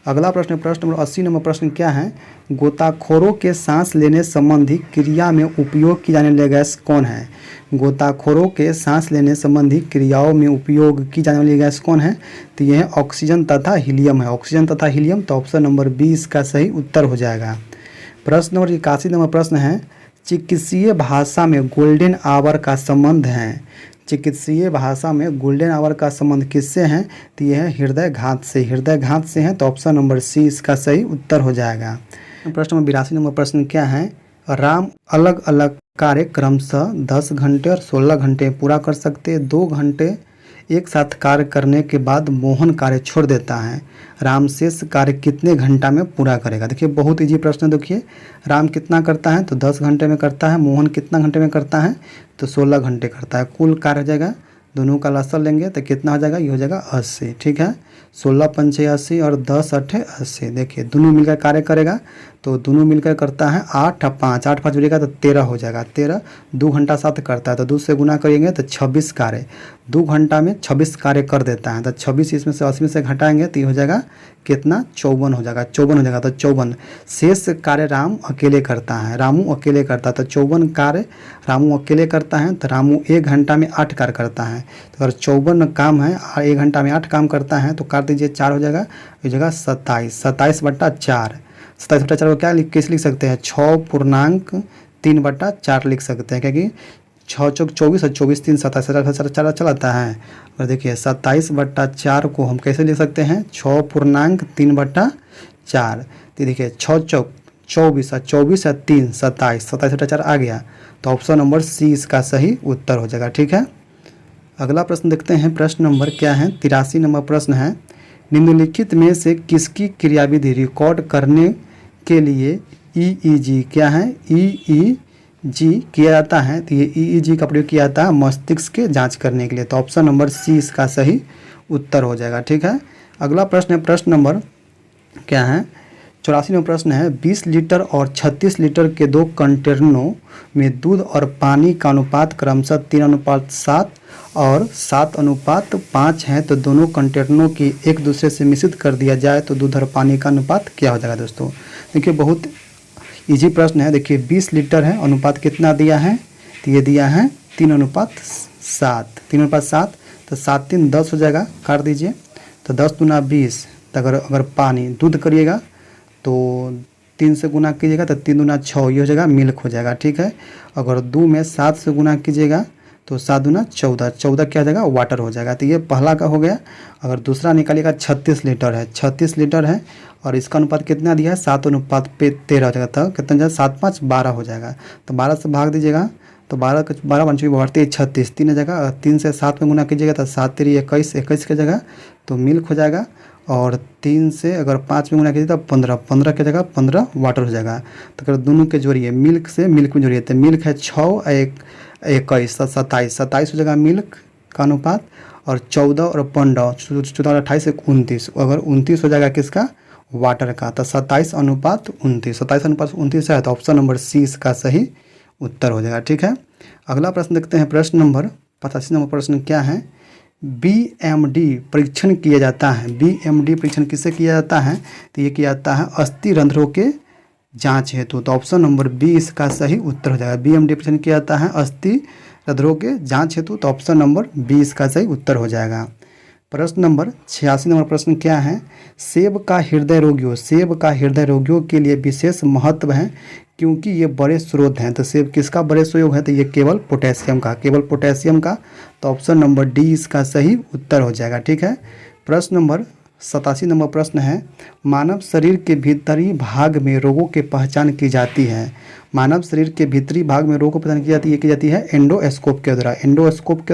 अगला प्रश्न नंबर 80 नंबर प्रश्न क्या है? गोताखोरों के सांस लेने संबंधी क्रिया में उपयोग की जाने वाली गैस कौन है? गोताखोरों के सांस लेने संबंधी क्रियाओं में उपयोग की जाने वाली गैस कौन है? तो यह है ऑक्सीजन तथा हीलियम है। ऑक्सीजन तथा हीलियम। तो ऑप्शन नंबर बी इसका सही उत्तर हो जाएगा। प्रश्न नंबर 81 नंबर प्रश्न है, चिकित्सीय भाषा में गोल्डन आवर का संबंध है। चिकित्सीय भाषा में गोल्डन आवर का संबंध किससे है? तो यह है हृदयघात से। हृदयघात से है। तो ऑप्शन नंबर सी इसका सही उत्तर हो जाएगा। प्रश्न नंबर 82 नंबर प्रश्न क्या है? राम अलग अलग कार्य क्रमशः 10 घंटे और 16 घंटे पूरा कर सकते। 2 घंटे एक साथ कार्य करने के बाद मोहन कार्य छोड़ देता है। राम शेष कार्य कितने घंटा में पूरा करेगा? देखिए बहुत इजी प्रश्न। देखिए राम कितना करता है? तो 10 घंटे में करता है। मोहन कितना घंटे में करता है? तो 16 घंटे करता है। कुल कार्य हो जाएगा, दोनों का लसन लेंगे तो कितना हो जाएगा? ये हो जाएगा 80। ठीक है, 16 पंचे 80 और 10 अठे 80। देखिए दोनों मिलकर कार्य करेगा तो दोनों मिलकर करता है 8 और 5। 8 5 जुड़ेगा तो 13 हो जाएगा। 13 2 घंटा साथ करता है तो 2 से गुना करेंगे तो 26 कार्य। 2 घंटा में 26 कार्य कर देता है। तो 26 इसमें से 80 में से घटाएंगे तो ये हो जाएगा कितना? 54 हो जाएगा। 54 हो जाएगा। तो 54 शेष कार्य राम अकेले करता है। रामू अकेले करता है। तो 54 कार्य रामू अकेले करता है। तो रामू 1 घंटा में 8 कार्य करता है। तो अगर 54 काम है और 1 घंटा में 8 काम करता है तो काट दीजिए 4 हो जाएगा। हो जाएगा 27। 27/4। 27/4 को क्या कैसे लिख सकते हैं? 6.3/4 लिख सकते हैं, क्योंकि 6 चौक 24 और 24 3 27 चलाता है। और देखिए 27/4 को हम कैसे लिख सकते हैं? 6.3/4। तो देखिए 6 चौक 24 और 24 और 3 27। 27/4 आ गया। तो ऑप्शन नंबर सी इसका सही उत्तर हो जाएगा। ठीक है, अगला प्रश्न देखते हैं। प्रश्न नंबर क्या है? 83 नंबर प्रश्न है, निम्नलिखित में से किसकी क्रियाविधि रिकॉर्ड करने के लिए EEG क्या है? EEG जी किया जाता है, तो ये ईईजी का प्रयोग किया जाता है मस्तिष्क के जांच करने के लिए। तो ऑप्शन नंबर सी इसका सही उत्तर हो जाएगा। ठीक है, अगला प्रश्न है, प्रश्न नंबर क्या है 84 नंबर प्रश्न है, 20 लीटर और 36 लीटर के दो कंटेनरों में दूध और पानी का अनुपात क्रमशः 3:7 और 7:5 है, तो दोनों कंटेनरों की एक दूसरे से मिश्रित कर दिया जाए तो दूध और पानी का अनुपात क्या हो जाएगा। दोस्तों देखिए बहुत इजी प्रश्न है। देखिए 20 लीटर है, अनुपात कितना दिया है, तो ये दिया है 3:7, 3:7, तो 7 3 10 हो जाएगा, काट दीजिए, तो 10 दूना 20, तो अगर पानी दूध करिएगा तो 3 से गुना कीजिएगा तो 3 दूना 6, ये हो जाएगा मिल्क हो जाएगा। ठीक है, अगर 2 में 7 से गुना कीजिएगा तो 7 दूना 14, 14 क्या हो जाएगा वाटर हो जाएगा। तो ये पहला का हो गया। अगर दूसरा निकालिएगा 36 लीटर है, 36 लीटर है और इसका अनुपात कितना दिया है 7:13 हो जाएगा, तो कितना जाएगा 7 5 12 हो जाएगा। तो 12 से भाग दीजिएगा तो 12 बन चुकी बढ़ती है 36, 3 हो जाएगा, 3 से 7 में गुना कीजिएगा तो 7 3 21, 21 की जगह तो मिल्क हो जाएगा। और 3 से अगर 5 में गुना कीजिए तो 15, 15 की जगह 15 वाटर हो जाएगा। तो अगर दोनों के जोड़िए मिल्क से मिल्क में जोड़िए तो मिल्क है 6 21 27, 27 हो जाएगा मिल्क का अनुपात, और 14 और 15 14 और 28 29, अगर 29 हो जाएगा किसका वाटर का, तो 27:29, 27:29 है, तो ऑप्शन नंबर सी इसका सही उत्तर हो जाएगा। ठीक है, अगला प्रश्न देखते हैं, प्रश्न नंबर 85 नंबर प्रश्न क्या है, बीएमडी परीक्षण किया जाता है। बीएमडी परीक्षण किससे किया जाता है, तो ये किया जाता है अस्थि रंध्रों के जांच हेतु, तो ऑप्शन नंबर बी इसका सही उत्तर हो जाएगा। बीएमडी परीक्षण किया जाता है अस्थि रंध्रों के जांच हेतु, तो ऑप्शन नंबर बी इसका सही उत्तर हो जाएगा। प्रश्न नंबर 86 नंबर प्रश्न क्या है, सेब का हृदय रोगियों के लिए विशेष महत्व है क्योंकि ये बड़े स्रोत हैं। तो सेब किसका बड़े स्रोत है, तो ये केवल पोटेशियम का, तो ऑप्शन नंबर डी इसका सही उत्तर हो जाएगा। ठीक है, प्रश्न नंबर 87 नंबर प्रश्न है, मानव शरीर के भीतरी भाग में रोगों की पहचान की जाती है। मानव शरीर के भीतरी भाग में रोगों की पहचान की जाती है एंडोस्कोप के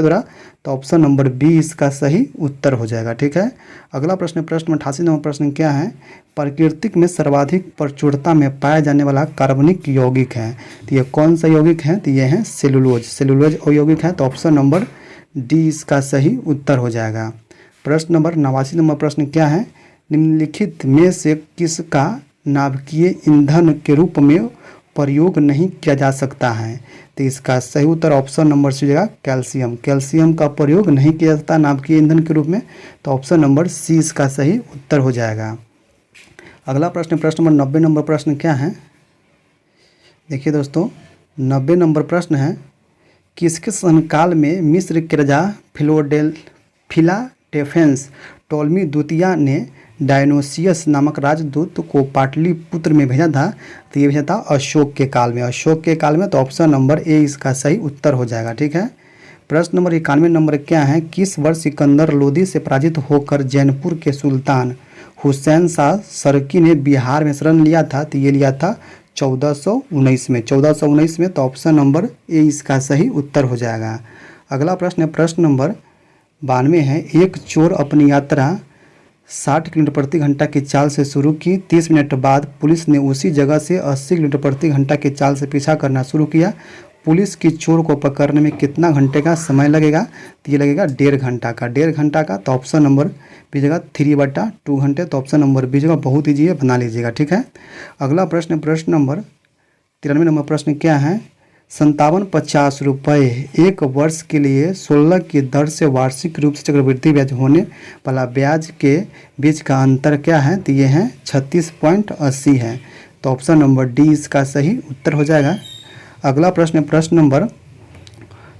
द्वारा, तो ऑप्शन नंबर बी इसका सही उत्तर हो जाएगा। ठीक है, अगला प्रश्न 88 नंबर प्रश्न क्या है, प्रकृति में सर्वाधिक प्रचुरता में पाया जाने वाला कार्बनिक यौगिक है, तो ये कौन सा यौगिक है, तो ये है सेलुलोज यौगिक है, तो ऑप्शन नंबर डी इसका सही उत्तर हो जाएगा। प्रश्न नंबर 89 नंबर प्रश्न क्या है, निम्नलिखित में से किसका नाभिकीय ईंधन के रूप में प्रयोग नहीं किया जा सकता है, तो इसका सही उत्तर ऑप्शन नंबर सी हो जाएगा कैल्शियम का प्रयोग नहीं किया जाता नाभिकीय ईंधन के रूप में, तो ऑप्शन नंबर सी इसका सही उत्तर हो जाएगा। अगला प्रश्न नंबर 90 नंबर प्रश्न क्या है, देखिए दोस्तों 90 नंबर प्रश्न है, किसके शासनकाल में मिस्र के राजा फिलाडेल्फेंस टोलमी द्वितीय ने डायनोसियस नामक राजदूत को पाटलिपुत्र में भेजा था, तो ये भेजा था अशोक के काल में, तो ऑप्शन नंबर ए इसका सही उत्तर हो जाएगा। ठीक है, प्रश्न नंबर 91 नंबर क्या है, किस वर्ष सिकंदर लोदी से पराजित होकर जैनपुर के सुल्तान हुसैन शाह सरकी ने बिहार में शरण लिया था, तो ये लिया था 1419 में, तो ऑप्शन नंबर ए इसका सही उत्तर हो जाएगा। अगला प्रश्न है, प्रश्न नंबर 92 है, एक चोर अपनी यात्रा 60 किलोमीटर प्रति घंटा की चाल से शुरू की, 30 मिनट बाद पुलिस ने उसी जगह से 80 किलोमीटर प्रति घंटा की चाल से पीछा करना शुरू किया। पुलिस की चोर को पकड़ने में कितना घंटे का समय लगेगा, तो ये लगेगा 1.5 घंटा का, तो ऑप्शन नंबर बी जगह 3/2 घंटे, तो ऑप्शन नंबर बी जगह बहुत ईजी है, बना लीजिएगा। ठीक है, अगला प्रश्न नंबर 93 नंबर प्रश्न क्या है, 5750 रुपये एक वर्ष के लिए 16 की दर से वार्षिक रूप से चक्रवृद्धि ब्याज होने वाला ब्याज के बीच का अंतर क्या है, तो ये है 36.80 है, तो ऑप्शन नंबर डी इसका सही उत्तर हो जाएगा। अगला प्रश्न नंबर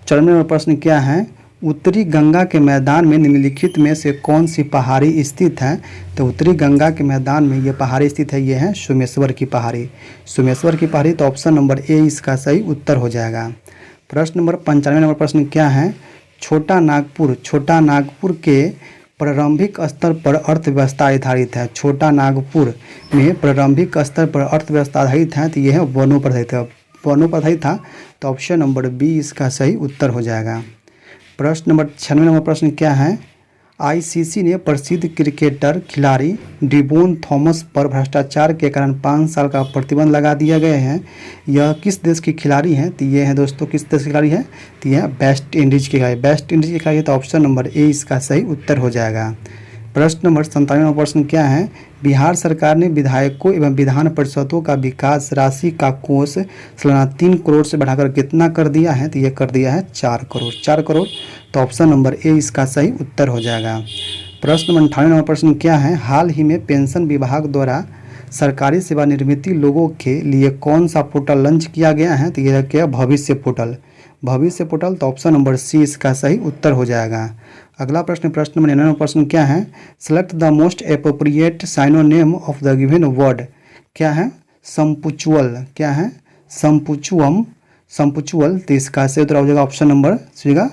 94 नंबर प्रश्न क्या है, उत्तरी गंगा के मैदान में निम्नलिखित में से कौन सी पहाड़ी स्थित है, तो उत्तरी गंगा के मैदान में ये पहाड़ी स्थित है, ये है सोमेश्वर की पहाड़ी, तो ऑप्शन नंबर ए इसका सही उत्तर हो जाएगा। प्रश्न नंबर 95 नंबर प्रश्न क्या है, छोटा नागपुर के प्रारंभिक स्तर पर अर्थव्यवस्था आधारित है। छोटा नागपुर में प्रारंभिक स्तर पर अर्थव्यवस्था आधारित है, तो ये है वनों पर आधारित था, तो ऑप्शन नंबर बी इसका सही उत्तर हो जाएगा। प्रश्न नंबर 96 नंबर प्रश्न क्या है, आईसीसी ने प्रसिद्ध क्रिकेटर खिलाड़ी डिबोन थॉमस पर भ्रष्टाचार के कारण 5 साल का प्रतिबंध लगा दिया गया है। यह किस देश की खिलाड़ी हैं? तो ये है दोस्तों, किस देश की खिलाड़ी है? तो यह वेस्ट इंडीज की खिलाड़ी। वेस्ट इंडीज की खिलाड़ी है, तो ऑप्शन नंबर ए इसका सही उत्तर हो जाएगा। प्रश्न नंबर 97वां प्रश्न क्या है? बिहार सरकार ने विधायकों एवं विधान परिषदों का विकास राशि का कोष सालाना 3 करोड़ से बढ़ाकर कितना कर दिया है? तो ये कर दिया है 4 करोड़। 4 करोड़, तो ऑप्शन नंबर ए इसका सही उत्तर हो जाएगा। प्रश्न नंबर 98वां प्रश्न क्या है? हाल ही में पेंशन विभाग द्वारा सरकारी सेवानिवृत्ति लोगों के लिए कौन सा पोर्टल लॉन्च किया गया है? तो यह क्या? भविष्य पोर्टल। भविष्य पोर्टल, तो ऑप्शन नंबर सी इसका सही उत्तर हो जाएगा। अगला प्रश्न, प्रश्न नंबर 99वां प्रश्न क्या है? Select the most appropriate synonym of the given word. क्या है? संपुचुअल। क्या है? संपुचुअम, संपुचुअल, तो इसका सही उत्तर हो जाएगा ऑप्शन नंबर सी का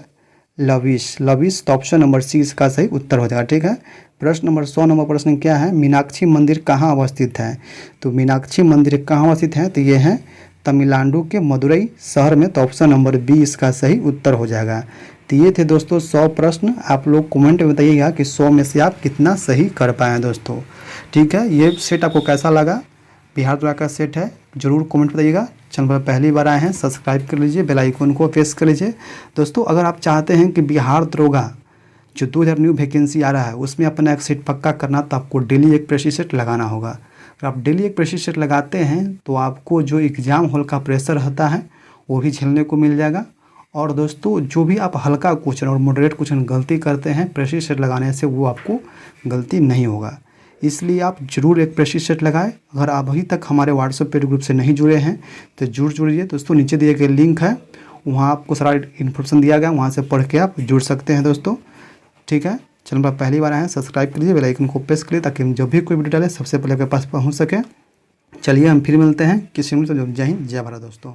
लविश। लविश, तो ऑप्शन नंबर सी इसका सही उत्तर हो जाएगा। ठीक है। प्रश्न नंबर 100 नंबर प्रश्न क्या है? मीनाक्षी मंदिर कहाँ अवस्थित है? तो मीनाक्षी मंदिर कहाँ अवस्थित है? तो ये है तमिलनाडु के मदुरई शहर में, तो ऑप्शन नंबर बी इसका सही उत्तर हो जाएगा। तो ये थे दोस्तों 100 प्रश्न। आप लोग कमेंट में बताइएगा कि 100 में से आप कितना सही कर पाए दोस्तों। ठीक है। ये सेट आपको कैसा लगा? बिहार दरोगा का सेट है, जरूर कमेंट बताइएगा। चैनल पर पहली बार आए हैं सब्सक्राइब कर लीजिए, बेल आइकन को प्रेस कर लीजिए। दोस्तों अगर आप चाहते हैं कि बिहार दरोगा जो 2000 न्यू वैकेंसी आ रहा है उसमें अपना एक सेट पक्का करना, तो आपको डेली एक प्रेशर सेट लगाना होगा। अगर आप डेली एक प्रेशर सेट लगाते हैं तो आपको जो एग्ज़ाम हॉल का प्रेशर रहता है वो भी झेलने को मिल जाएगा। और दोस्तों जो भी आप हल्का क्वेश्चन और मॉडरेट क्वेश्चन गलती करते हैं प्रेशर सेट लगाने से, वो आपको गलती नहीं होगा। इसलिए आप जरूर एक प्रेशर सेट लगाएं। अगर आप अभी तक हमारे व्हाट्सएप पेड ग्रुप से नहीं जुड़े हैं तो जरूर जुड़िए दोस्तों। नीचे दिए गए लिंक है, वहाँ आपको सारा इन्फॉर्मेशन दिया गया, वहाँ से पढ़ के आप जुड़ सकते हैं दोस्तों। ठीक है। चैनल पर पहली बार आए हैं सब्सक्राइब कर लीजिए, बेल आइकन को प्रेस करिए ताकि जब भी कोई वीडियो डाले सबसे पहले आपके पास पहुँच सके। चलिए हम फिर मिलते हैं किसी में। जय हिंद, जय भारत दोस्तों।